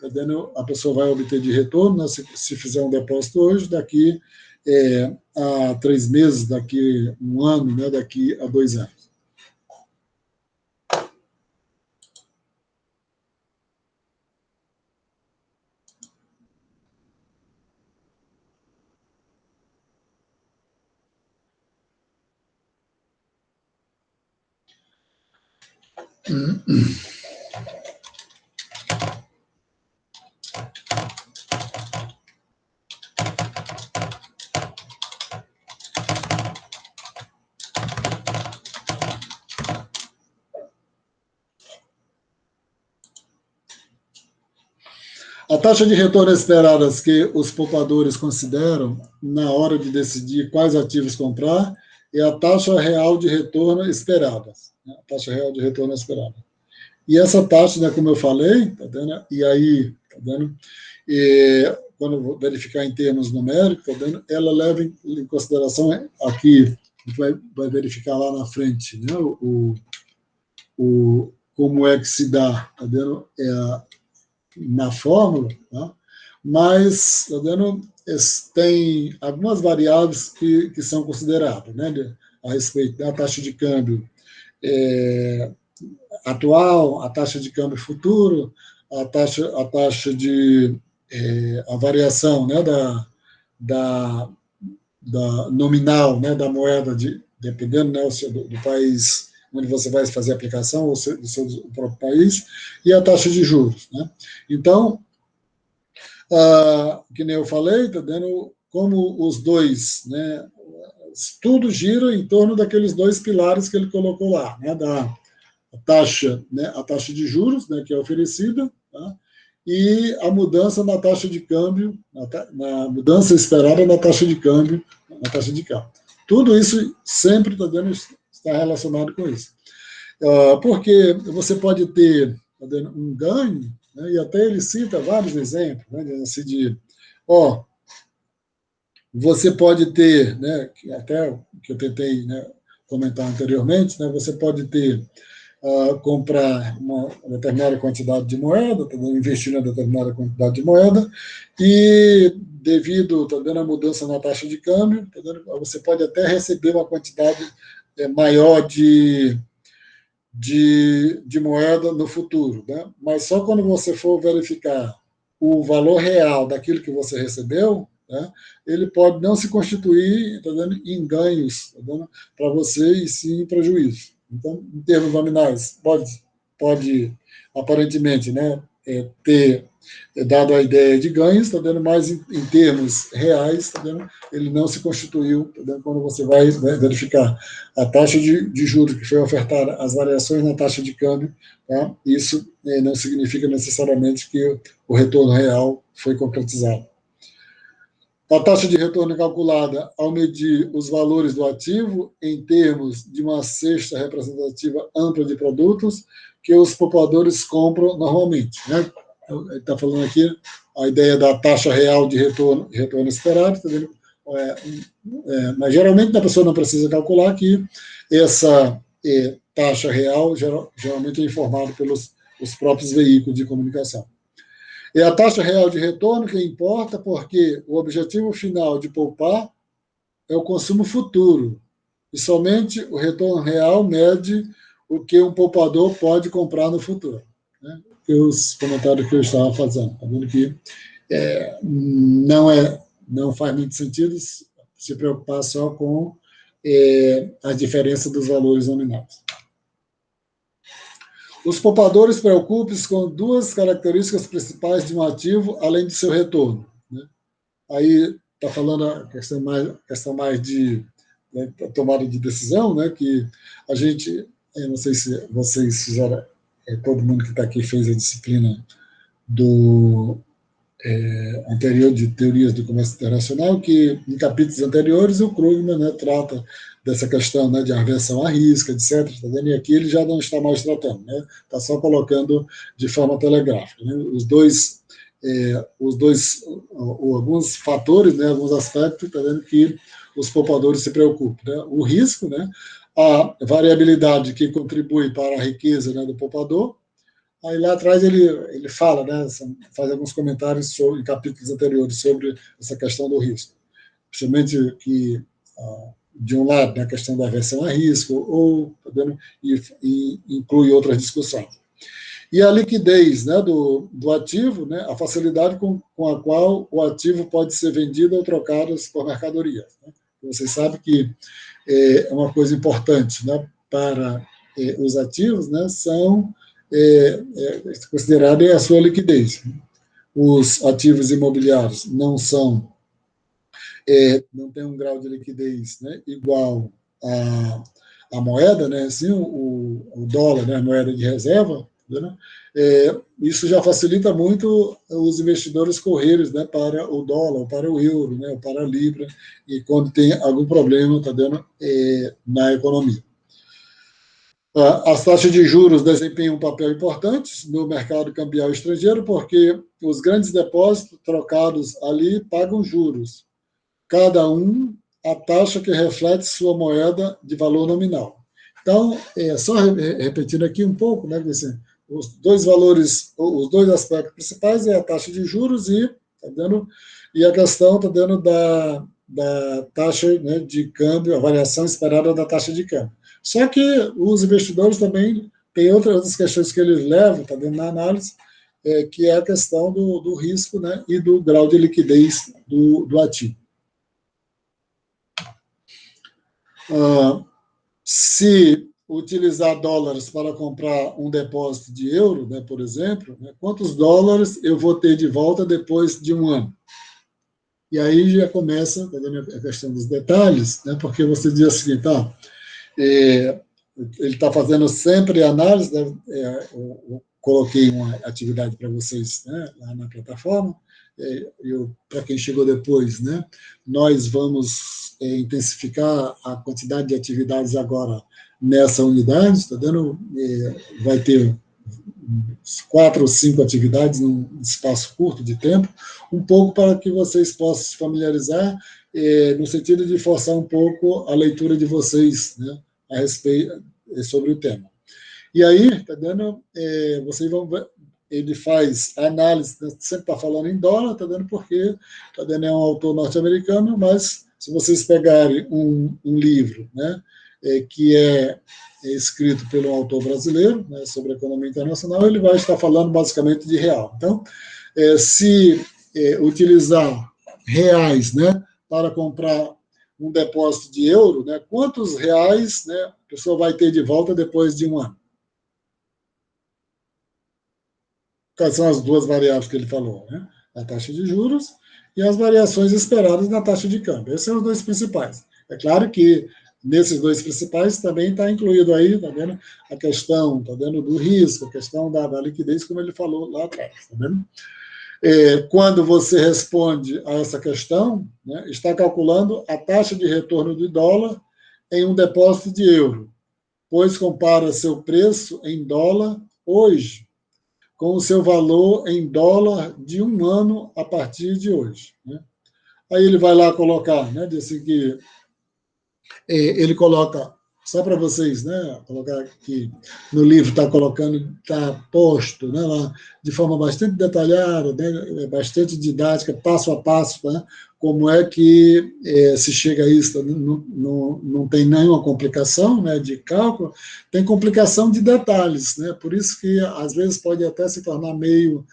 a pessoa vai obter de retorno, né, se fizer um depósito hoje, daqui a 3 meses, daqui a 1 ano, né, daqui a 2 anos. A taxa de retorno esperada que os poupadores consideram na hora de decidir quais ativos comprar é a taxa real de retorno esperada. Né? A taxa real de retorno esperada. E essa taxa, né, como eu falei, e aí, quando verificar em termos numéricos, tá vendo? Ela leva em consideração, aqui, a gente vai verificar lá na frente, né? Como é que se dá, tá vendo? Na fórmula, tá? Mas, tá vendo? Tem algumas variáveis que são consideradas, né? A respeito da taxa de câmbio atual, a taxa de câmbio futuro, a taxa de a variação, né, da nominal, né, da moeda, dependendo, né, do país onde você vai fazer a aplicação, ou do seu próprio país, e a taxa de juros, né? Então, que nem eu falei, tá vendo, como os dois, né, tudo gira em torno daqueles dois pilares que ele colocou lá, né, a taxa de juros, né, que é oferecida, tá? E a mudança na taxa de câmbio, na mudança esperada na taxa de câmbio, Tudo isso sempre está relacionado com isso. Porque você pode ter um ganho, né, e até ele cita vários exemplos, né, assim você pode ter, né, até que eu tentei, né, comentar anteriormente, né, você pode ter comprar uma determinada quantidade de moeda, investir na determinada quantidade de moeda, e devido à mudança na taxa de câmbio, você pode até receber uma quantidade maior de moeda no futuro, né? Mas só quando você for verificar o valor real daquilo que você recebeu, né, ele pode não se constituir em ganhos para você, e sim em prejuízo. Então, em termos nominais, pode aparentemente, né, ter dado a ideia de ganhos, mas em termos reais, ele não se constituiu, quando você vai verificar a taxa de juros que foi ofertada, as variações na taxa de câmbio, tá? Isso não significa necessariamente que o retorno real foi concretizado. A taxa de retorno calculada ao medir os valores do ativo em termos de uma cesta representativa ampla de produtos que os poupadores compram normalmente, né? Ele está falando aqui a ideia da taxa real de retorno esperado, tá vendo? Mas geralmente a pessoa não precisa calcular que essa taxa real geralmente é informada pelos os próprios veículos de comunicação. É a taxa real de retorno que importa, porque o objetivo final de poupar é o consumo futuro, e somente o retorno real mede o que um poupador pode comprar no futuro, né? Os comentários que eu estava fazendo, tá vendo que não faz muito sentido se preocupar só com a diferença dos valores nominais. Os poupadores preocupam-se com duas características principais de um ativo, além de seu retorno, né? Aí está falando a questão mais de tomada de decisão, né? Que a gente, eu não sei se vocês fizeram, todo mundo que está aqui fez a disciplina anterior de teorias do comércio internacional, que em capítulos anteriores o Krugman, né, trata dessa questão, né, de aversão à risco, etc. Tá vendo? E aqui ele já não está mais tratando, né? Está só colocando de forma telegráfica, né? Alguns fatores, né, alguns aspectos, tá vendo, que os poupadores se preocupam, né? O risco, né, a variabilidade que contribui para a riqueza, né, do poupador. Aí lá atrás ele fala, né, faz alguns comentários em capítulos anteriores sobre essa questão do risco. Principalmente que, de um lado, né, a questão da aversão a risco, e inclui outras discussões. E a liquidez, né, do ativo, né, a facilidade com a qual o ativo pode ser vendido ou trocado por mercadoria, né? Vocês sabem que é uma coisa importante, né, para os ativos, né, são considerada a sua liquidez. Os ativos imobiliários não têm um grau de liquidez, né, igual à moeda, né, assim, o dólar, né, a moeda de reserva, né, isso já facilita muito os investidores correrem, né, para o dólar, para o euro, né, para a libra, e quando tem algum problema, tá dando, na economia. As taxas de juros desempenham um papel importante no mercado cambial estrangeiro, porque os grandes depósitos trocados ali pagam juros, cada um a taxa que reflete sua moeda de valor nominal. Então, só repetindo aqui um pouco, né, assim, os dois valores, os dois aspectos principais é a taxa de juros e a questão da taxa, né, de câmbio, a variação esperada da taxa de câmbio. Só que os investidores também têm outras questões que eles levam, na análise, que é a questão do risco, né, e do grau de liquidez do ativo. Se utilizar dólares para comprar um depósito de euro, né, por exemplo, né, quantos dólares eu vou ter de volta depois de um ano? E aí já começa a questão dos detalhes, né, porque você diz assim, ele está fazendo sempre análise, né, eu coloquei uma atividade para vocês, né, lá na plataforma, para quem chegou depois, né, nós vamos intensificar a quantidade de atividades agora nessa unidade, vai ter 4 ou 5 atividades num espaço curto de tempo, um pouco para que vocês possam se familiarizar, no sentido de forçar um pouco a leitura de vocês, né, a respeito sobre o tema. E aí, vocês vão ver, ele faz análise, sempre está falando em dólar, porque é um autor norte-americano, mas se vocês pegarem um livro, né, que é escrito pelo autor brasileiro, né, sobre economia internacional, ele vai estar falando basicamente de real. Então, se utilizar reais, né, para comprar um depósito de euro, né, quantos reais, né, a pessoa vai ter de volta depois de um ano? Quais são as duas variáveis que ele falou, né? A taxa de juros e as variações esperadas na taxa de câmbio. Esses são os dois principais. É claro que nesses dois principais também está incluído aí, a questão, do risco, a questão da liquidez, como ele falou lá atrás, quando você responde a essa questão, né, está calculando a taxa de retorno do dólar em um depósito de euro, pois compara seu preço em dólar hoje com o seu valor em dólar de um ano a partir de hoje, né? Aí ele vai lá colocar, né, disse que ele coloca, só para vocês, né, colocar aqui no livro, está posto, né, lá, de forma bastante detalhada, né, bastante didática, passo a passo, né, como é que se chega a isso. Não tem nenhuma complicação, né, de cálculo, tem complicação de detalhes, né, por isso que às vezes pode até se tornar meio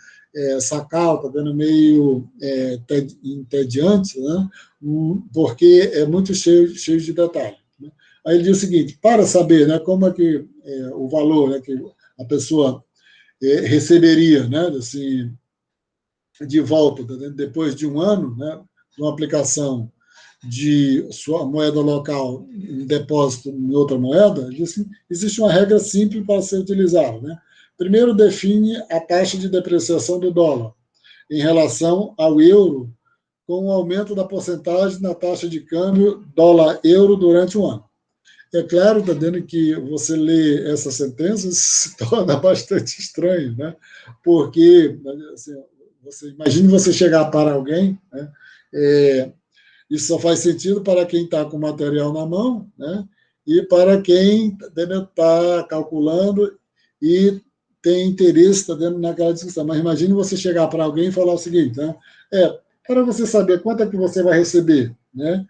sacal, meio entediante, né, porque é muito cheio de detalhes. Né. Aí ele diz o seguinte, para saber, né, como é que o valor, né, que a pessoa receberia, né, assim, de volta, depois de um ano, né, de uma aplicação de sua moeda local em depósito em outra moeda, existe uma regra simples para ser utilizada, né? Primeiro, define a taxa de depreciação do dólar em relação ao euro, com o aumento da porcentagem na taxa de câmbio dólar-euro durante um ano. É claro, que você lê essa sentença se torna bastante estranho, né? Porque, assim, imagine você chegar para alguém, né? Isso só faz sentido para quem está com o material na mão, né? E para quem está calculando e tem interesse naquela discussão. Mas imagine você chegar para alguém e falar o seguinte, né? Para você saber quanto é que você vai receber, né?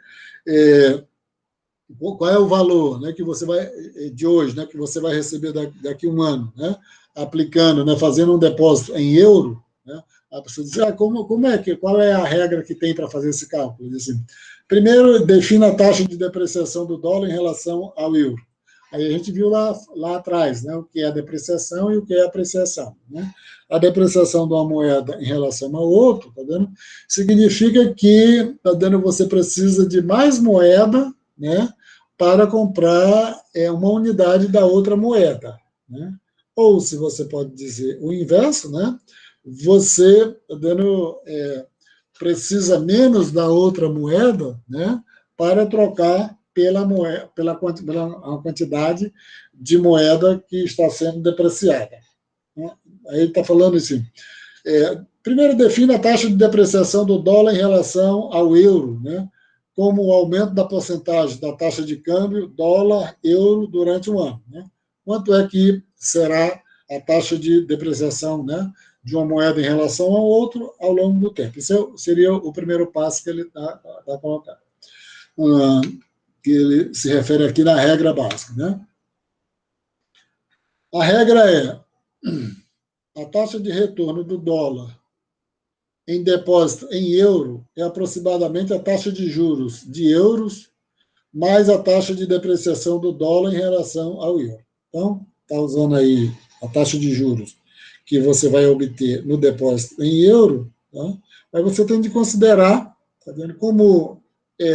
Qual é o valor, né, que você vai de hoje, né, que você vai receber daqui a um ano, né, aplicando, né, fazendo um depósito em euro, né, a pessoa diz, qual é a regra que tem para fazer esse cálculo? Diz assim, primeiro, defina a taxa de depreciação do dólar em relação ao euro. Aí a gente viu lá atrás, né, o que é a depreciação e o que é a apreciação, né? A depreciação de uma moeda em relação ao outro, significa que, você precisa de mais moeda, né, para comprar uma unidade da outra moeda, né? Ou, se você pode dizer o inverso, né, você precisa menos da outra moeda, né, para trocar pela quantidade de moeda que está sendo depreciada. Aí ele está falando assim, primeiro define a taxa de depreciação do dólar em relação ao euro, né, como o aumento da porcentagem da taxa de câmbio dólar-euro durante um ano. Né? Quanto é que será a taxa de depreciação, né, de uma moeda em relação ao outro ao longo do tempo? Isso seria o primeiro passo que ele está colocando. Que ele se refere aqui na regra básica. Né? A regra é a taxa de retorno do dólar em depósito em euro é aproximadamente a taxa de juros de euros mais a taxa de depreciação do dólar em relação ao euro. Então, está usando aí a taxa de juros que você vai obter no depósito em euro, tá? Mas você tem de considerar, tá vendo, como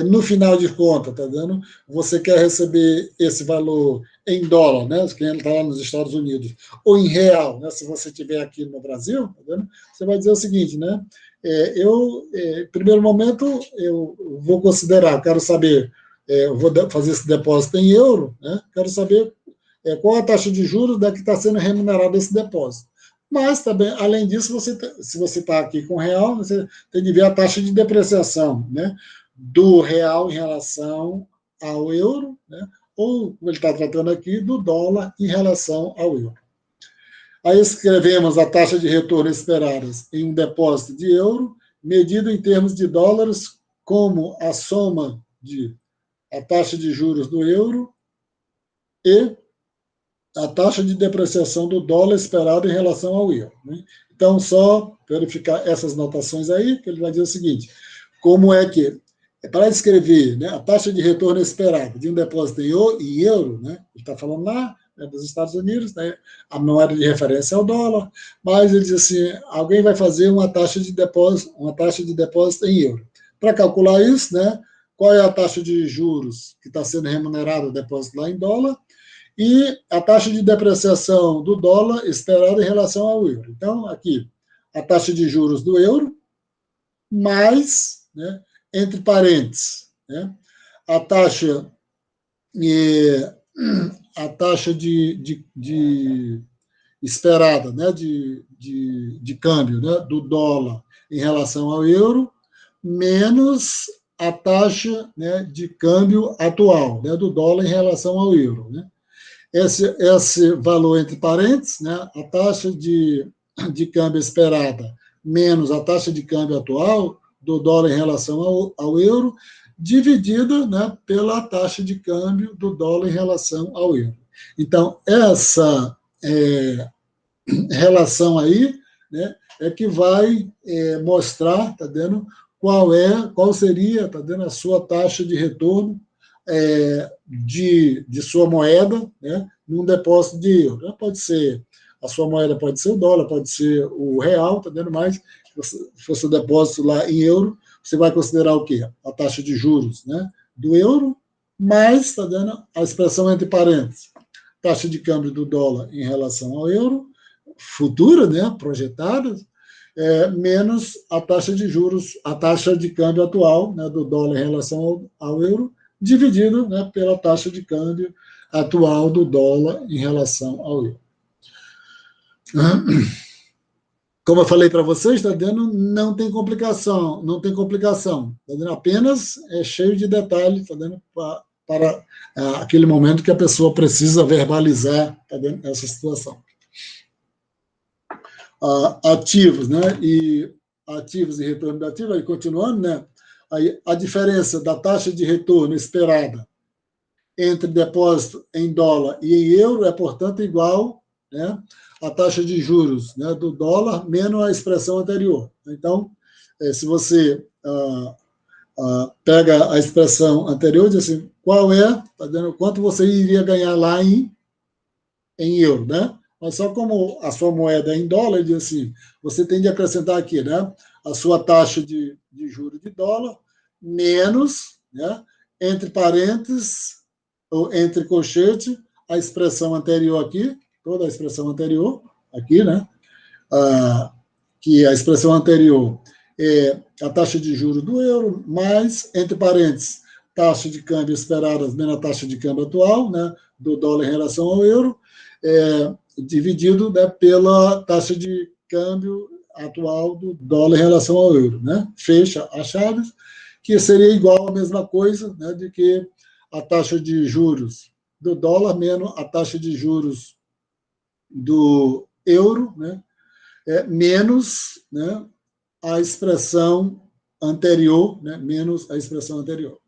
no final de conta, tá vendo, você quer receber esse valor em dólar, né, quem está lá nos Estados Unidos, ou em real, né, se você estiver aqui no Brasil, tá vendo, você vai dizer o seguinte, né, em primeiro momento, eu vou considerar, quero saber, eu vou fazer esse depósito em euro, né, quero saber qual a taxa de juros da que está sendo remunerado esse depósito. Mas também, além disso, se você está aqui com real, você tem de ver a taxa de depreciação, né, do real em relação ao euro, né, ou, como ele está tratando aqui, do dólar em relação ao euro. Aí escrevemos a taxa de retorno esperada em um depósito de euro, medido em termos de dólares, como a soma de a taxa de juros do euro e a taxa de depreciação do dólar esperado em relação ao euro. Né? Então, só verificar essas notações aí, que ele vai dizer o seguinte, como é que, para escrever, né, a taxa de retorno esperada de um depósito em euro, né, ele está falando lá, dos Estados Unidos, né, a moeda de referência é o dólar, mas ele diz assim, alguém vai fazer uma taxa de depósito em euro. Para calcular isso, né, qual é a taxa de juros que está sendo remunerado o depósito lá em dólar e a taxa de depreciação do dólar esperada em relação ao euro. Então, aqui, a taxa de juros do euro, mais, né, entre parênteses, né, a taxa de esperada, né, de câmbio, né, do dólar em relação ao euro, menos a taxa, né, de câmbio atual, né, do dólar em relação ao euro. Né. Esse valor entre parênteses, né, a taxa de câmbio esperada menos a taxa de câmbio atual do dólar em relação ao euro, dividida, né, pela taxa de câmbio do dólar em relação ao euro. Então, essa relação aí, né, é que vai mostrar, tá vendo, qual seria, tá vendo, a sua taxa de retorno de sua moeda, né, num depósito de euro. Pode ser, a sua moeda pode ser o dólar, pode ser o real, tá vendo, mas se fosse o depósito lá em euro, você vai considerar o quê? A taxa de juros, né, do euro, mais, tá vendo, a expressão entre parênteses, taxa de câmbio do dólar em relação ao euro, futura, né, projetada, menos a taxa de juros, a taxa de câmbio atual, né, do dólar em relação ao euro, dividido, né, pela taxa de câmbio atual do dólar em relação ao euro. Como eu falei para vocês, está vendo, não tem complicação, está vendo, apenas cheio de detalhes, está vendo, para aquele momento que a pessoa precisa verbalizar, tá vendo, essa situação. Ativos, né, e ativos e retorno de ativo, aí continuando, né, aí a diferença da taxa de retorno esperada entre depósito em dólar e em euro é, portanto, igual, né, a taxa de juros, né, do dólar menos a expressão anterior. Então, se você pega a expressão anterior, diz assim, qual é, tá vendo, quanto você iria ganhar lá em euro, né? Mas só como a sua moeda é em dólar, diz assim, você tem de acrescentar aqui, né, a sua taxa de juros de dólar menos, né, entre parênteses, ou entre colchete, a expressão anterior aqui, toda a expressão anterior, aqui, né, que a expressão anterior é a taxa de juros do euro, mais, entre parênteses, taxa de câmbio esperada menos a taxa de câmbio atual, né, do dólar em relação ao euro, dividido, né, pela taxa de câmbio atual do dólar em relação ao euro, né? Fecha as chaves, que seria igual a mesma coisa, né, de que a taxa de juros do dólar menos a taxa de juros do euro, né, menos, né, a expressão anterior, né, menos a expressão anterior.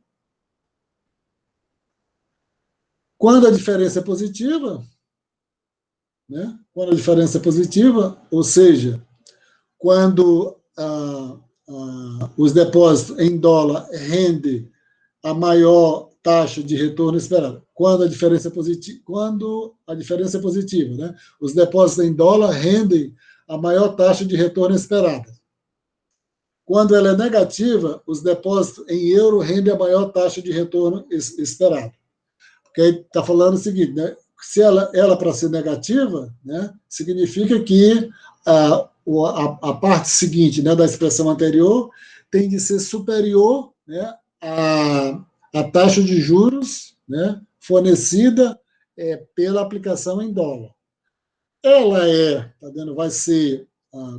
Quando a diferença é positiva, né, quando a diferença é positiva, ou seja, quando os depósitos em dólar rendem a maior taxa de retorno esperada. Quando a diferença é positiva, né? Os depósitos em dólar rendem a maior taxa de retorno esperada. Quando ela é negativa, os depósitos em euro rendem a maior taxa de retorno esperada. Porque aí está falando o seguinte, né? Se ela para ser negativa, né, significa que a parte seguinte, né, da expressão anterior tem de ser superior, né, a taxa de juros, né, fornecida pela aplicação em dólar. Ela vai ser,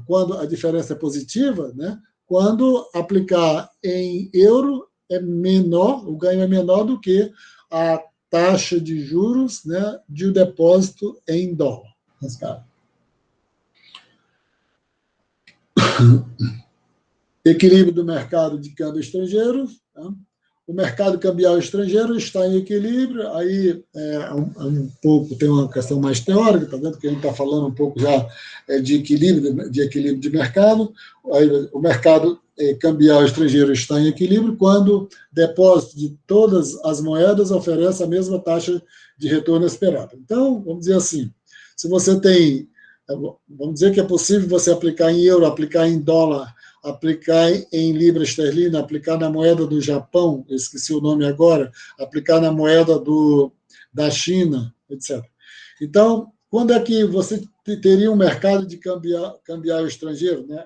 quando a diferença é positiva, né, quando aplicar em euro é menor, o ganho é menor do que a taxa de juros, né, de um depósito em dólar. Equilíbrio do mercado de câmbio estrangeiro. Tá? O mercado cambial estrangeiro está em equilíbrio, aí um pouco tem uma questão mais teórica, tá vendo que a gente está falando um pouco já de equilíbrio de mercado. Aí, o mercado cambial estrangeiro está em equilíbrio quando depósito de todas as moedas oferece a mesma taxa de retorno esperada. Então, vamos dizer assim, se você tem, vamos dizer que é possível você aplicar em euro, aplicar em dólar, aplicar em libra esterlina, aplicar na moeda do Japão, eu esqueci o nome agora, aplicar na moeda da China, etc. Então, quando é que você teria um mercado de cambial estrangeiro, né,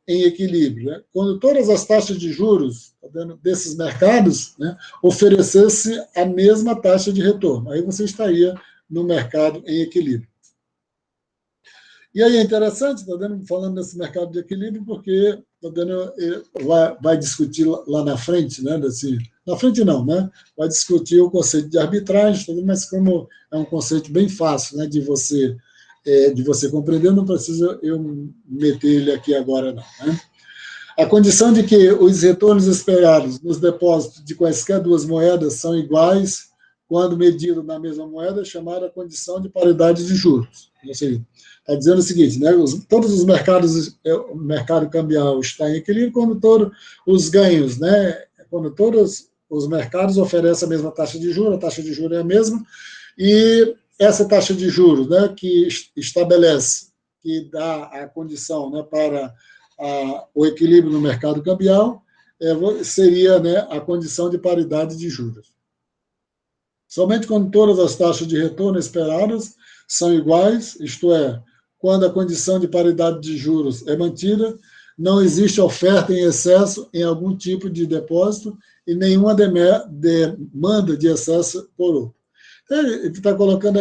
em equilíbrio? Né? Quando todas as taxas de juros desses mercados, né, oferecesse a mesma taxa de retorno. Aí você estaria no mercado em equilíbrio. E aí é interessante, falando desse mercado de equilíbrio, porque vai discutir lá na frente, né, na frente não, né, vai discutir o conceito de arbitragem, mas como é um conceito bem fácil, né, de você compreender, não precisa eu meter ele aqui agora não. Né? A condição de que os retornos esperados nos depósitos de quaisquer duas moedas são iguais quando medido na mesma moeda é chamada condição de paridade de juros. Ou seja, está dizendo o seguinte, né, todos os mercados, o mercado cambial está em equilíbrio quando todos os ganhos, né, quando todos os mercados oferecem a mesma taxa de juros, a taxa de juros é a mesma, e essa taxa de juros, né, que estabelece, que dá a condição, né, para o equilíbrio no mercado cambial, seria, né, a condição de paridade de juros. Somente quando todas as taxas de retorno esperadas são iguais, isto é, quando a condição de paridade de juros é mantida, não existe oferta em excesso em algum tipo de depósito e nenhuma demanda de excesso por outro. Ele está colocando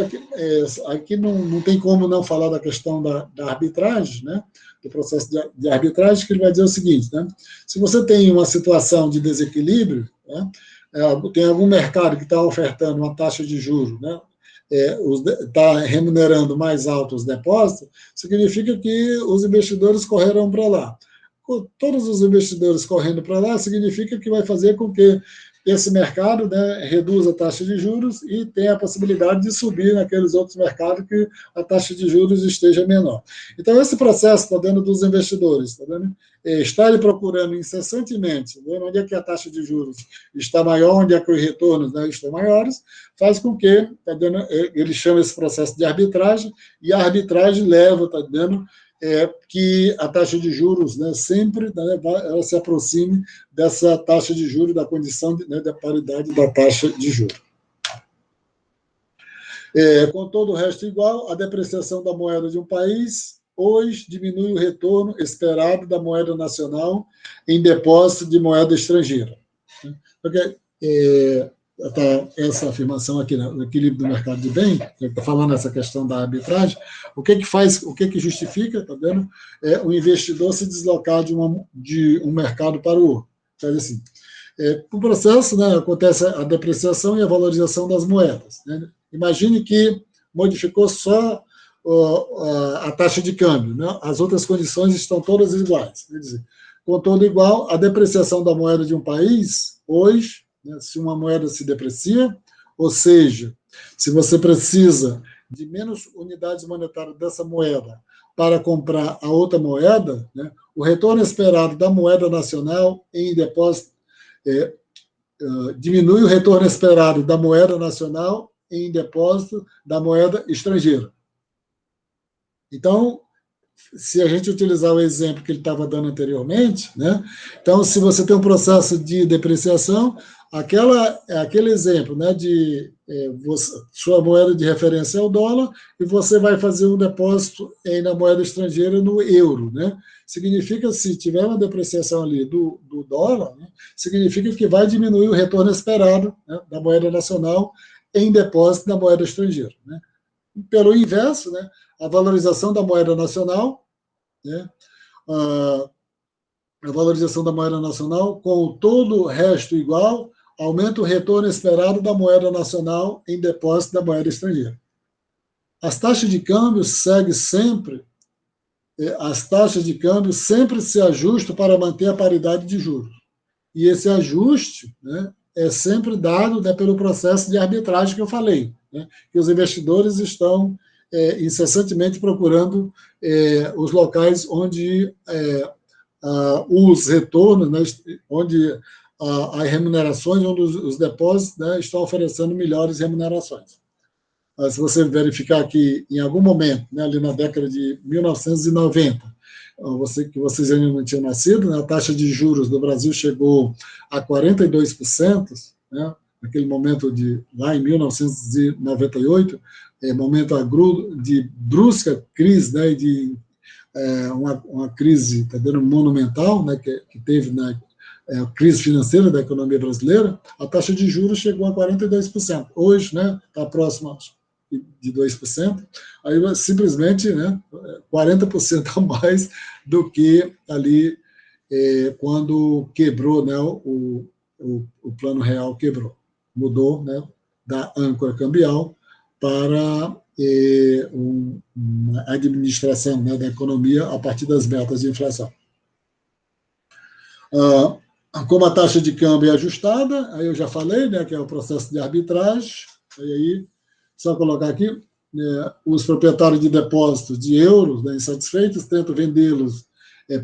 aqui não tem como não falar da questão da arbitragem, né? Do processo de arbitragem, que ele vai dizer o seguinte, né? Se você tem uma situação de desequilíbrio, né, tem algum mercado que está ofertando uma taxa de juros, né, está remunerando mais alto os depósitos, significa que os investidores correrão para lá. Todos os investidores correndo para lá significa que vai fazer com que esse mercado, né, reduza a taxa de juros e tenha a possibilidade de subir naqueles outros mercados que a taxa de juros esteja menor. Então, esse processo está dentro dos investidores, estarem procurando incessantemente, onde é que a taxa de juros está maior, onde é que os retornos, né, estão maiores, faz com que, ele chama esse processo de arbitragem, e a arbitragem leva, que a taxa de juros, né, sempre, né, ela se aproxime dessa taxa de juros, da condição da paridade da taxa de juros. Com todo o resto igual, a depreciação da moeda de um país hoje diminui o retorno esperado da moeda nacional em depósito de moeda estrangeira. Porque essa afirmação aqui, né, no equilíbrio do mercado de bem, que está falando essa questão da arbitragem, o que faz, o que justifica, está vendo? O investidor se deslocar de um mercado para o outro. Então, assim, o processo, né, acontece a depreciação e a valorização das moedas. Né? Imagine que modificou só a taxa de câmbio, né? As outras condições estão todas iguais. Quer dizer, com todo igual, a depreciação da moeda de um país, hoje, né, se uma moeda se deprecia, ou seja, se você precisa de menos unidades monetárias dessa moeda para comprar a outra moeda, né, o retorno esperado da moeda nacional em depósito diminui o retorno esperado da moeda nacional em depósito da moeda estrangeira. Então, se a gente utilizar o exemplo que ele estava dando anteriormente, né? Então, se você tem um processo de depreciação, aquele exemplo, né, sua moeda de referência é o dólar e você vai fazer um depósito na moeda estrangeira no euro, né? Significa, se tiver uma depreciação ali do dólar, né, significa que vai diminuir o retorno esperado, né, da moeda nacional em depósito da moeda estrangeira, né? Pelo inverso, né, a valorização da moeda nacional, né, a valorização da moeda nacional, com todo o resto igual, aumenta o retorno esperado da moeda nacional em depósito da moeda estrangeira. As taxas de câmbio sempre se ajustam para manter a paridade de juros. E esse ajuste, né, é sempre dado, né, pelo processo de arbitragem que eu falei, né, que os investidores estão incessantemente procurando os locais onde os retornos, né, onde as remunerações, onde os depósitos, né, estão oferecendo melhores remunerações. Se você verificar que, em algum momento, né, ali na década de 1990, que vocês ainda não tinham nascido, né, a taxa de juros do Brasil chegou a 42%, né, naquele momento lá em 1998, momento de brusca crise, né, de uma crise, tá dando, monumental, né, que teve na crise financeira da economia brasileira, a taxa de juros chegou a 42%. Hoje, né, está próxima de 2%, aí simplesmente, né, 40% a mais do que ali quando quebrou, né, o Plano Real quebrou. Mudou, né, da âncora cambial para uma administração, né, da economia a partir das metas de inflação. Como a taxa de câmbio é ajustada, aí eu já falei, né, que é o processo de arbitragem, aí só colocar aqui, os proprietários de depósitos de euros, né, insatisfeitos tentam vendê-los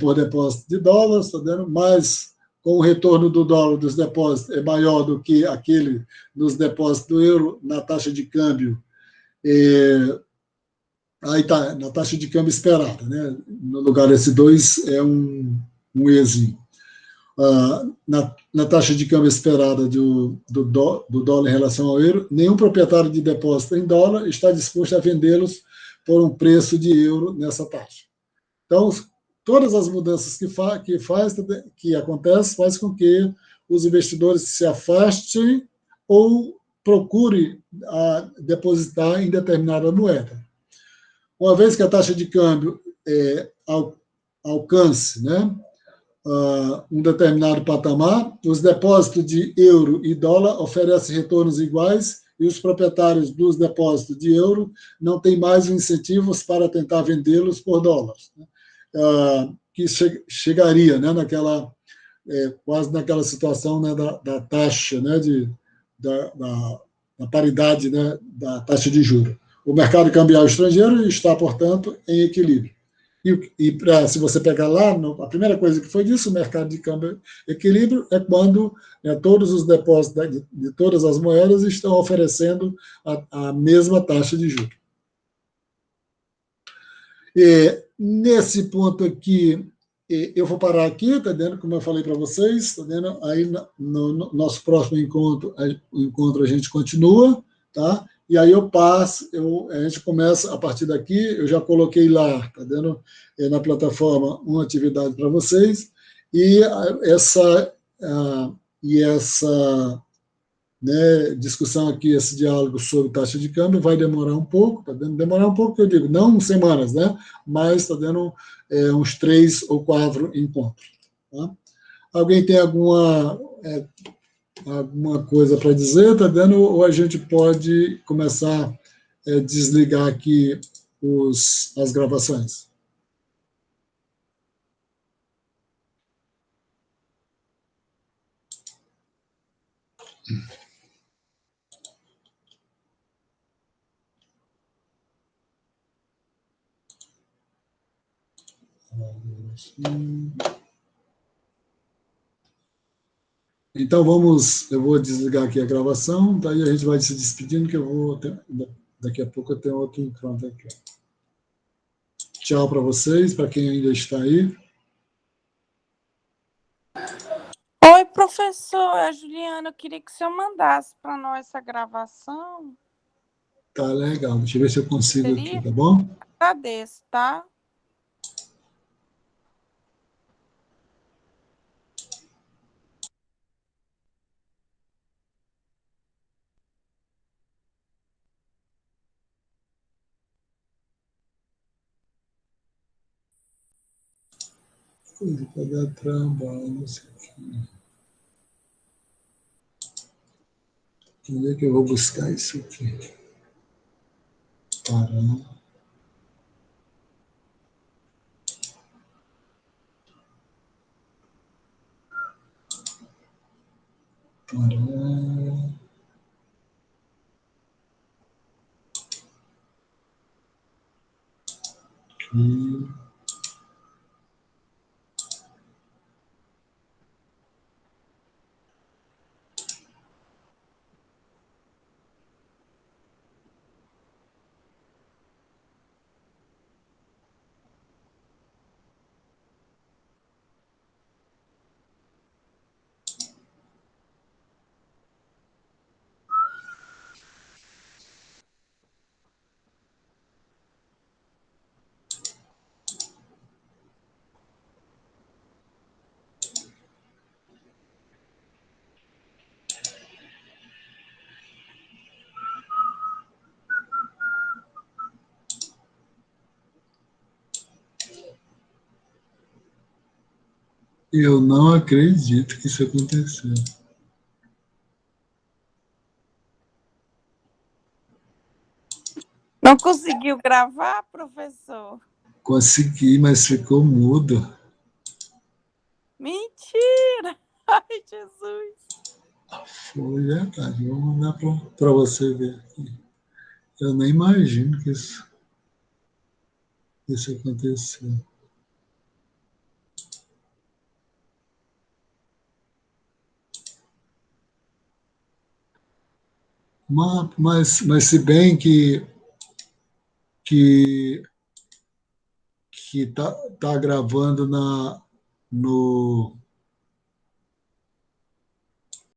por depósito de dólares, tá vendo? Mas com o retorno do dólar dos depósitos é maior do que aquele dos depósitos do euro na taxa de câmbio, aí está, na taxa de câmbio esperada, né? No lugar desse 2 é um ezinho. Na taxa de câmbio esperada do dólar em relação ao euro, nenhum proprietário de depósito em dólar está disposto a vendê-los por um preço de euro nessa taxa. Então, todas as mudanças que acontecem faz com que os investidores se afastem ou procurem depositar em determinada moeda. Uma vez que a taxa de câmbio alcance, né, um determinado patamar, os depósitos de euro e dólar oferecem retornos iguais e os proprietários dos depósitos de euro não têm mais incentivos para tentar vendê-los por dólares, né? Que chegaria, né, quase naquela situação, né, da taxa, né, da paridade, né, da taxa de juros. O mercado cambial estrangeiro está, portanto, em equilíbrio. Se você pegar lá, a primeira coisa que foi disso, o mercado de câmbio equilíbrio, é quando todos os depósitos de todas as moedas estão oferecendo a mesma taxa de juros. Nesse ponto aqui, eu vou parar aqui, tá vendo? Como eu falei para vocês, tá vendo? Aí no nosso próximo encontro a gente continua, tá? E aí a gente começa a partir daqui, eu já coloquei lá, tá vendo? Na plataforma, uma atividade para vocês, e essa né, discussão aqui, esse diálogo sobre taxa de câmbio vai demorar um pouco, está dando demorar um pouco, eu digo, não semanas, né, mas está dando uns 3 ou 4 encontros. Tá? Alguém tem alguma coisa para dizer, está dando, ou a gente pode começar a desligar aqui as gravações? Então eu vou desligar aqui a gravação, daí a gente vai se despedindo, que daqui a pouco eu tenho outro encontro aqui. Tchau para vocês, para quem ainda está aí.
Oi, professor, é a Juliana, eu queria que o senhor mandasse para nós essa gravação.
Tá legal, deixa eu ver se eu consigo aqui, tá bom?
Agradeço, tá?
Coisa para dar trabalho, isso aqui. Onde é que eu vou buscar isso aqui? Pará. Pará. Aqui. Eu não acredito que isso aconteceu.
Não conseguiu gravar, professor?
Consegui, mas ficou mudo.
Mentira! Ai, Jesus!
Foi verdade. Vou mandar para você ver aqui. Eu nem imagino que isso aconteceu. Mas se bem que tá gravando no